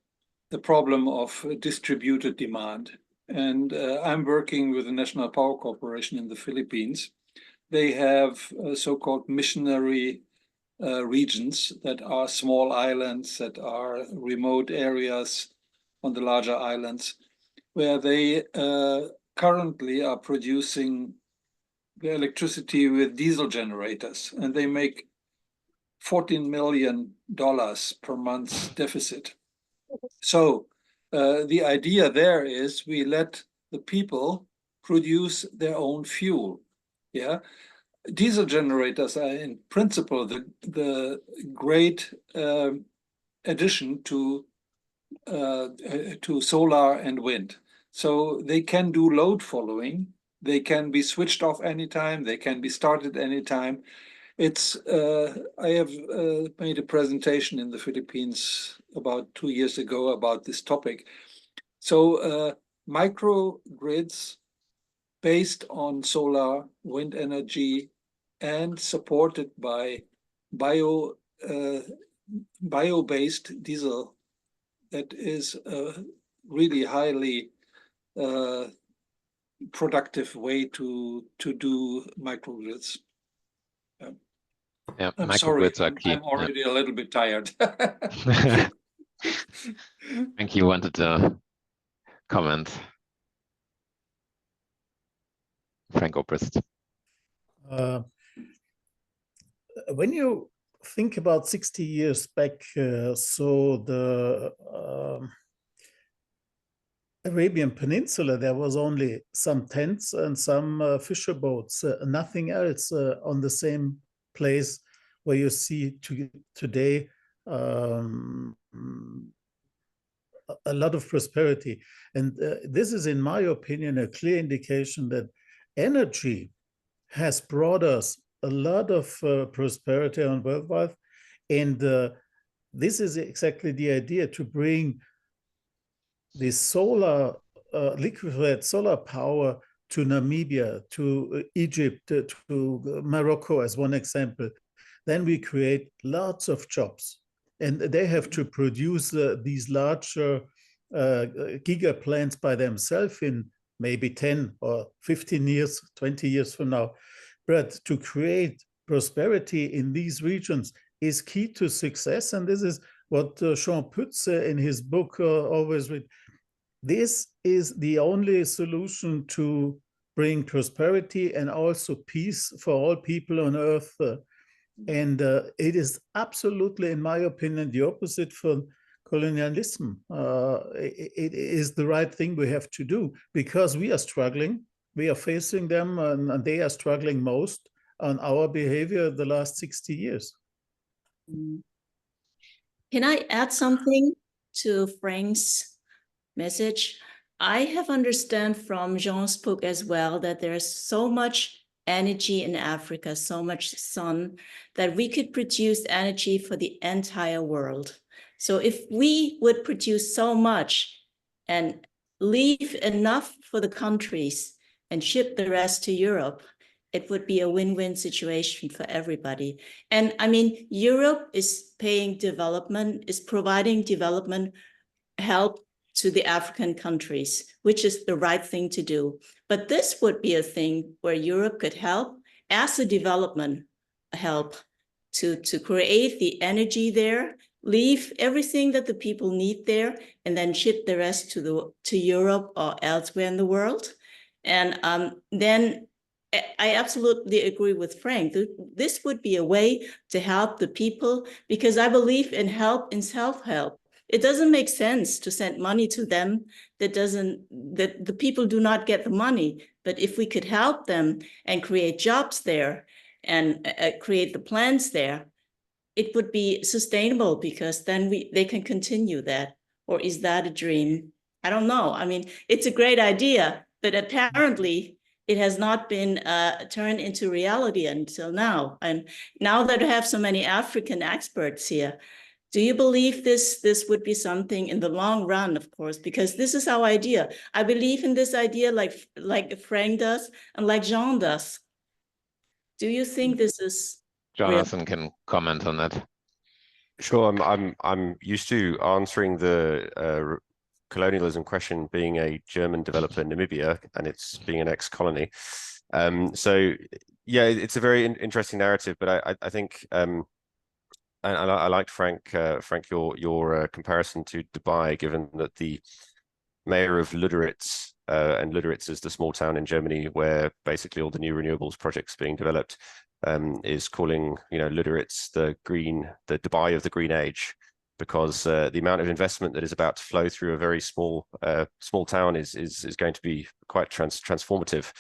the problem of distributed demand. And I'm working with the National Power Corporation in the Philippines. They have so-called missionary regions that are small islands, that are remote areas on the larger islands, where they currently are producing the electricity with diesel generators, and they make $14 million per month deficit. So the idea there is we let the people produce their own fuel. Yeah. Diesel generators are in principle the great addition to solar and wind. So they can do load following. They can be switched off anytime. They can be started anytime. It's I have made a presentation in the Philippines about 2 years ago about this topic. So microgrids based on solar, wind energy, and supported by bio-based diesel, that is a really highly productive way to do microgrids. Yeah, I'm sorry, microgrids are key. I'm already a little bit tired. I think you wanted to comment, Frank Obrist. When you think about 60 years back, so the Arabian Peninsula, there was only some tents and some fisher boats, nothing else on the same place where you see today a lot of prosperity. And this is, in my opinion, a clear indication that energy has brought us a lot of prosperity on worldwide. And this is exactly the idea, to bring the solar, liquefied solar power to Namibia, to Egypt, to Morocco, as one example. Then we create lots of jobs. And they have to produce these larger giga plants by themselves in maybe 10 or 15 years, 20 years from now. But to create prosperity in these regions is key to success. And this is what Jean Putz in his book always read. This is the only solution to bring prosperity and also peace for all people on earth. And it is absolutely, in my opinion, the opposite for colonialism. It is the right thing we have to do, because we are struggling. We are facing them, and they are struggling most on our behavior the last 60 years. Can I add something to Frank's message? I have understand from Jean's book as well that there's so much energy in Africa, so much sun, that we could produce energy for the entire world. So if we would produce so much and leave enough for the countries and ship the rest to Europe, it would be a win-win situation for everybody. And I mean, Europe is paying development, is providing development help to the African countries, which is the right thing to do. But this would be a thing where Europe could help as a development help to create the energy there, leave everything that the people need there, and then ship the rest to Europe or elsewhere in the world. And then I absolutely agree with Frank. This would be a way to help the people, because I believe in help, in self-help. It doesn't make sense to send money to them that the people do not get the money. But if we could help them and create jobs there and create the plants there, it would be sustainable, because then they can continue that. Or is that a dream? I don't know. I mean, it's a great idea, but apparently it has not been turned into reality until now. And now that I have so many African experts here, do you believe this would be something in the long run, of course, because this is our idea. I believe in this idea like Frank does and like Jean does. Do you think this is Jonathan can comment on that. Sure, I'm used to answering the colonialism question being a German developer in Namibia, and it's being an ex-colony. So yeah, it's a very interesting narrative, but I think and I liked Frank, your comparison to Dubai, given that the mayor of Lüderitz, and Lüderitz is the small town in Germany where basically all the new renewables projects being developed, is calling Lüderitz the Dubai of the green age, because the amount of investment that is about to flow through a very small town is going to be quite transformative.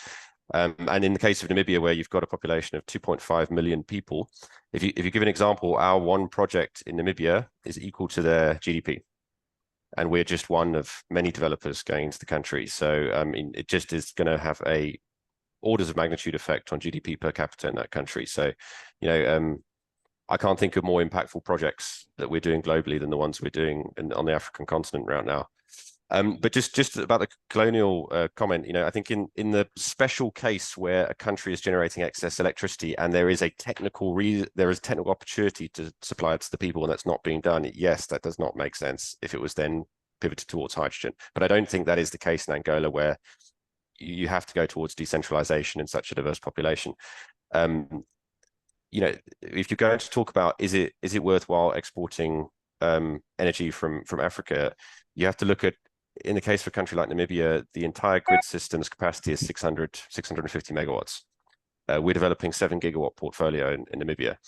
And in the case of Namibia, where you've got a population of 2.5 million people, if you give an example, our one project in Namibia is equal to their GDP. And we're just one of many developers going into the country. So it just is going to have a orders of magnitude effect on GDP per capita in that country. So, I can't think of more impactful projects that we're doing globally than the ones we're doing on the African continent right now. But just about the colonial comment, I think in the special case where a country is generating excess electricity and there is a technical opportunity to supply it to the people, and that's not being done, yes, that does not make sense if it was then pivoted towards hydrogen. But I don't think that is the case in Angola, where you have to go towards decentralization in such a diverse population. If you're going to talk about is it worthwhile exporting energy from Africa, you have to look at, in the case of a country like Namibia, the entire grid system's capacity is 650 megawatts. We're developing 7 gigawatt portfolio in Namibia.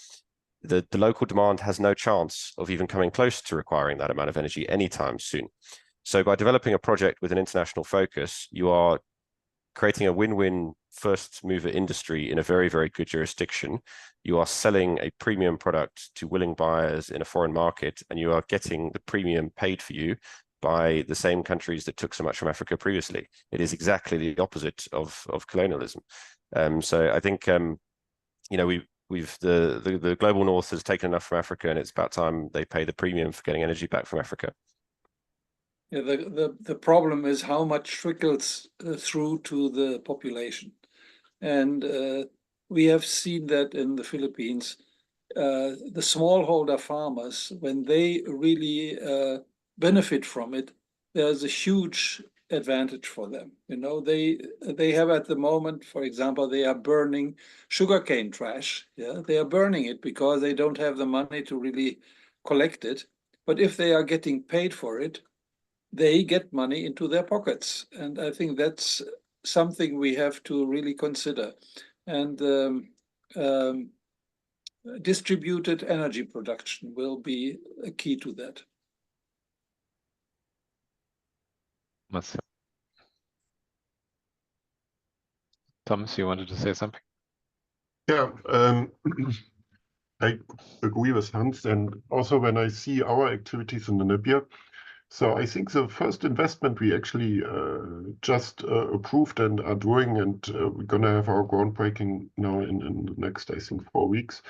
The local demand has no chance of even coming close to requiring that amount of energy anytime soon. So by developing a project with an international focus, you are creating a win-win first mover industry in a very, very good jurisdiction. You are selling a premium product to willing buyers in a foreign market, and you are getting the premium paid for you by the same countries that took so much from Africa previously. It is exactly the opposite of colonialism. So I think the global north has taken enough from Africa, and it's about time they pay the premium for getting energy back from Africa. Yeah, the problem is how much trickles through to the population. And we have seen that in the Philippines, the smallholder farmers, when they really benefit from it, there's a huge advantage for them. They have at the moment, for example, they are burning sugarcane trash. Yeah, they are burning it because they don't have the money to really collect it. But if they are getting paid for it, they get money into their pockets. And I think that's something we have to really consider. And distributed energy production will be a key to that. Thomas, you wanted to say something? Yeah, I agree with Hans. And also when I see our activities in Namibia, So I think the first investment we actually just approved and are doing, and we're going to have our groundbreaking now in the next, I think, 4 weeks.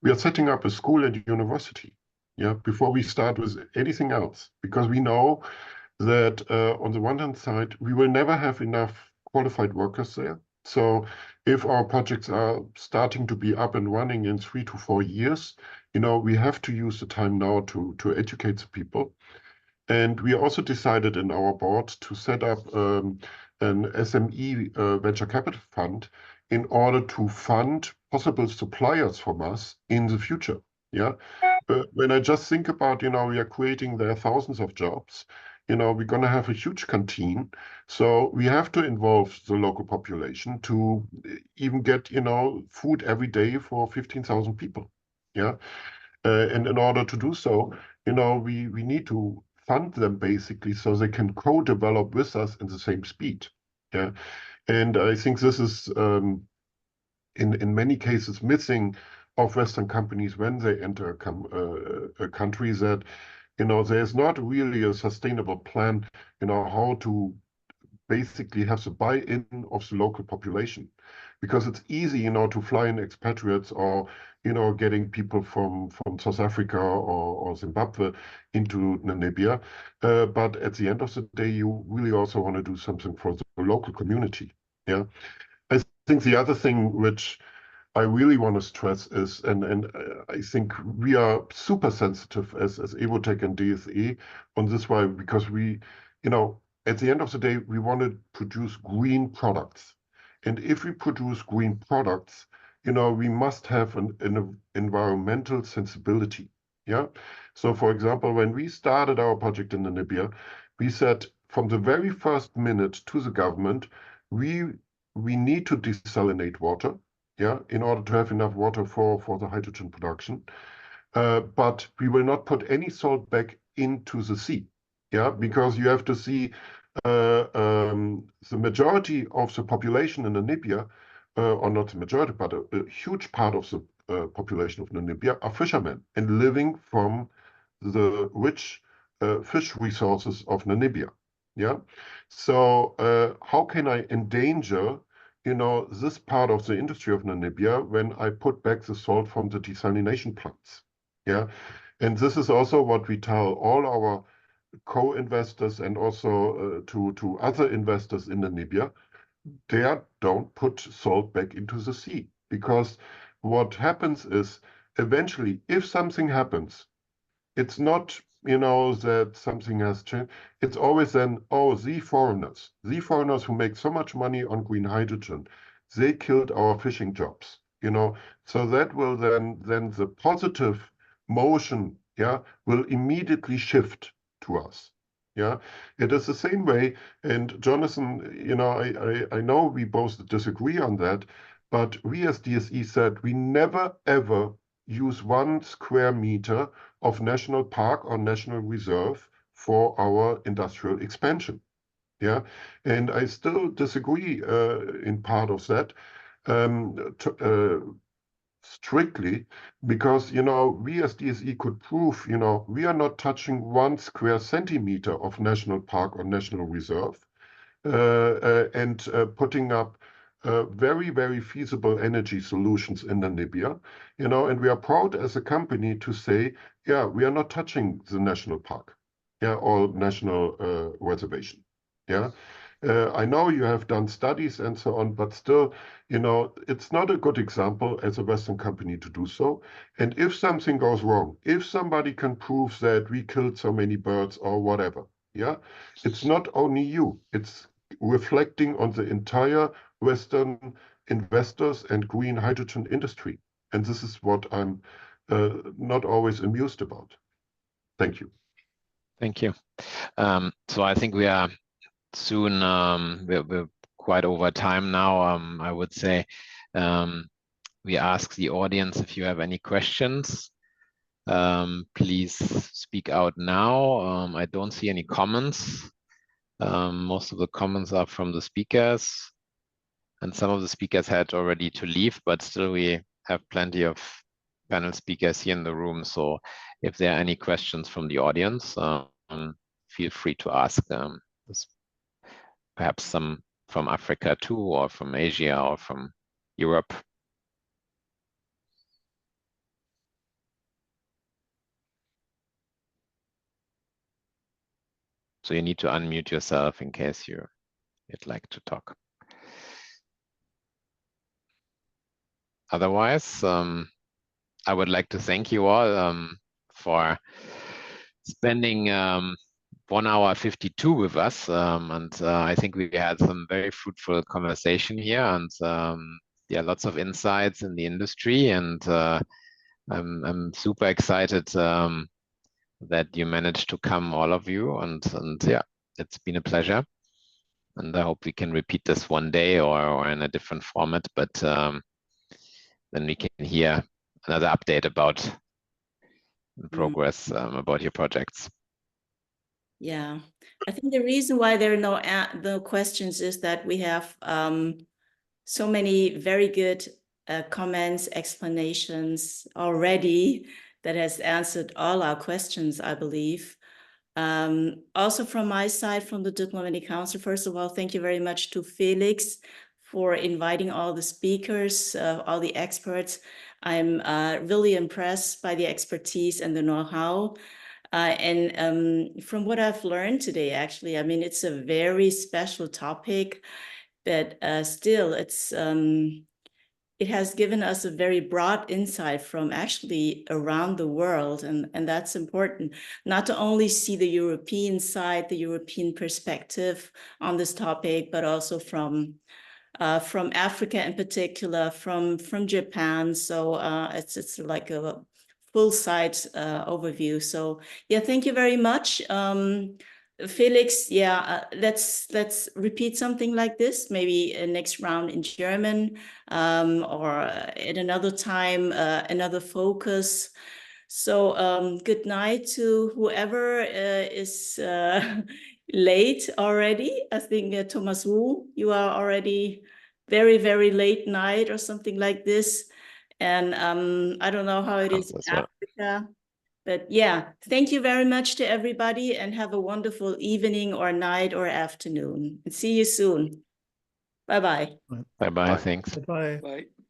We are setting up a school and university, yeah, before we start with anything else, because we know that on the one hand side, we will never have enough qualified workers there. So if our projects are starting to be up and running in 3 to 4 years, you know, we have to use the time now to educate the people. And we also decided in our board to set up an SME venture capital fund in order to fund possible suppliers from us in the future. Yeah. When I just think about, you know, we are creating there thousands of jobs, you know, we're going to have a huge canteen. So we have to involve the local population to even get, you know, food every day for 15,000 people. Yeah. And in order to do so, you know, we need to fund them basically so they can co-develop with us in the same speed. Yeah. And I think this is in many cases missing of Western companies when they enter a country, that, you know, there's not really a sustainable plan, you know, how to basically have the buy-in of the local population. Because it's easy, you know, to fly in expatriates or, you know, getting people from South Africa or Zimbabwe into Namibia. But at the end of the day, you really also want to do something for the local community. Yeah. I think the other thing which I really want to stress is, and I think we are super sensitive as Evotech and DSE on this way, because we, you know, at the end of the day, we want to produce green products. And if we produce green products, you know, we must have an environmental sensibility. Yeah. So for example, when we started our project in Namibia, we said from the very first minute to the government, we need to desalinate water, yeah, in order to have enough water for the hydrogen production. But we will not put any salt back into the sea, yeah, because you have to see the majority of the population in Namibia, or not the majority, but a huge part of the population of Namibia are fishermen and living from the rich fish resources of Namibia. Yeah. So how can I endanger, you know, this part of the industry of Namibia when I put back the salt from the desalination plants? Yeah. And this is also what we tell all our co-investors and also to other investors in Namibia. They don't put salt back into the sea, because what happens is eventually, if something happens, it's not, you know, that something has changed. It's always then, oh, the foreigners who make so much money on green hydrogen, they killed our fishing jobs, you know. So that will then the positive motion, yeah, will immediately shift to us. Yeah, it is the same way. And Jonathan, you know, I know we both disagree on that, but we as DSE said we never ever use 1 square meter of national park or national reserve for our industrial expansion. Yeah, and I still disagree in part of that strictly, because, you know, we as DSE could prove, you know, we are not touching 1 square centimeter of national park or national reserve and putting up very, very feasible energy solutions in Namibia, you know, and we are proud as a company to say, yeah, we are not touching the national park, yeah, or national reservation, yeah. I know you have done studies and so on, but still, you know, it's not a good example as a Western company to do so. And if something goes wrong, if somebody can prove that we killed so many birds or whatever, yeah, it's not only you, it's reflecting on the entire Western investors and green hydrogen industry. And this is what I'm not always amused about. Thank you. Thank you. So I think we are soon, we're quite over time now. I would say we ask the audience if you have any questions. Please speak out now. I don't see any comments. Most of the comments are from the speakers, and some of the speakers had already to leave, but still we have plenty of panel speakers here in the room. So if there are any questions from the audience, feel free to ask. Perhaps some from Africa too, or from Asia, or from Europe. So you need to unmute yourself in case you'd like to talk. Otherwise, I would like to thank you all for spending 1 hour 52 with us, and I think we had some very fruitful conversation here, and yeah, lots of insights in the industry, and I'm super excited that you managed to come, all of you, and yeah, it's been a pleasure, and I hope we can repeat this one day or in a different format, but then we can hear another update about progress about your projects. Yeah, I think the reason why there are no questions is that we have so many very good comments, explanations already that has answered all our questions, I believe. Also from my side, from the Diplomatic Council, first of all, thank you very much to Felix for inviting all the speakers, all the experts. I'm really impressed by the expertise and the know-how. And from what I've learned today, actually, I mean, it's a very special topic, but still it has given us a very broad insight from actually around the world. And that's important, not to only see the European side, the European perspective on this topic, but also from Africa in particular, from Japan. So it's like a full site overview. So yeah, thank you very much. Felix, yeah, let's repeat something like this, maybe a next round in German, or at another time, another focus. So good night to whoever is late already. I think Thomas Wu, you are already very, very late night or something like this. And I don't know how it is in Africa. But yeah, thank you very much to everybody, and have a wonderful evening or night or afternoon. And see you soon. Bye-bye. Bye-bye, thanks. Bye. Bye.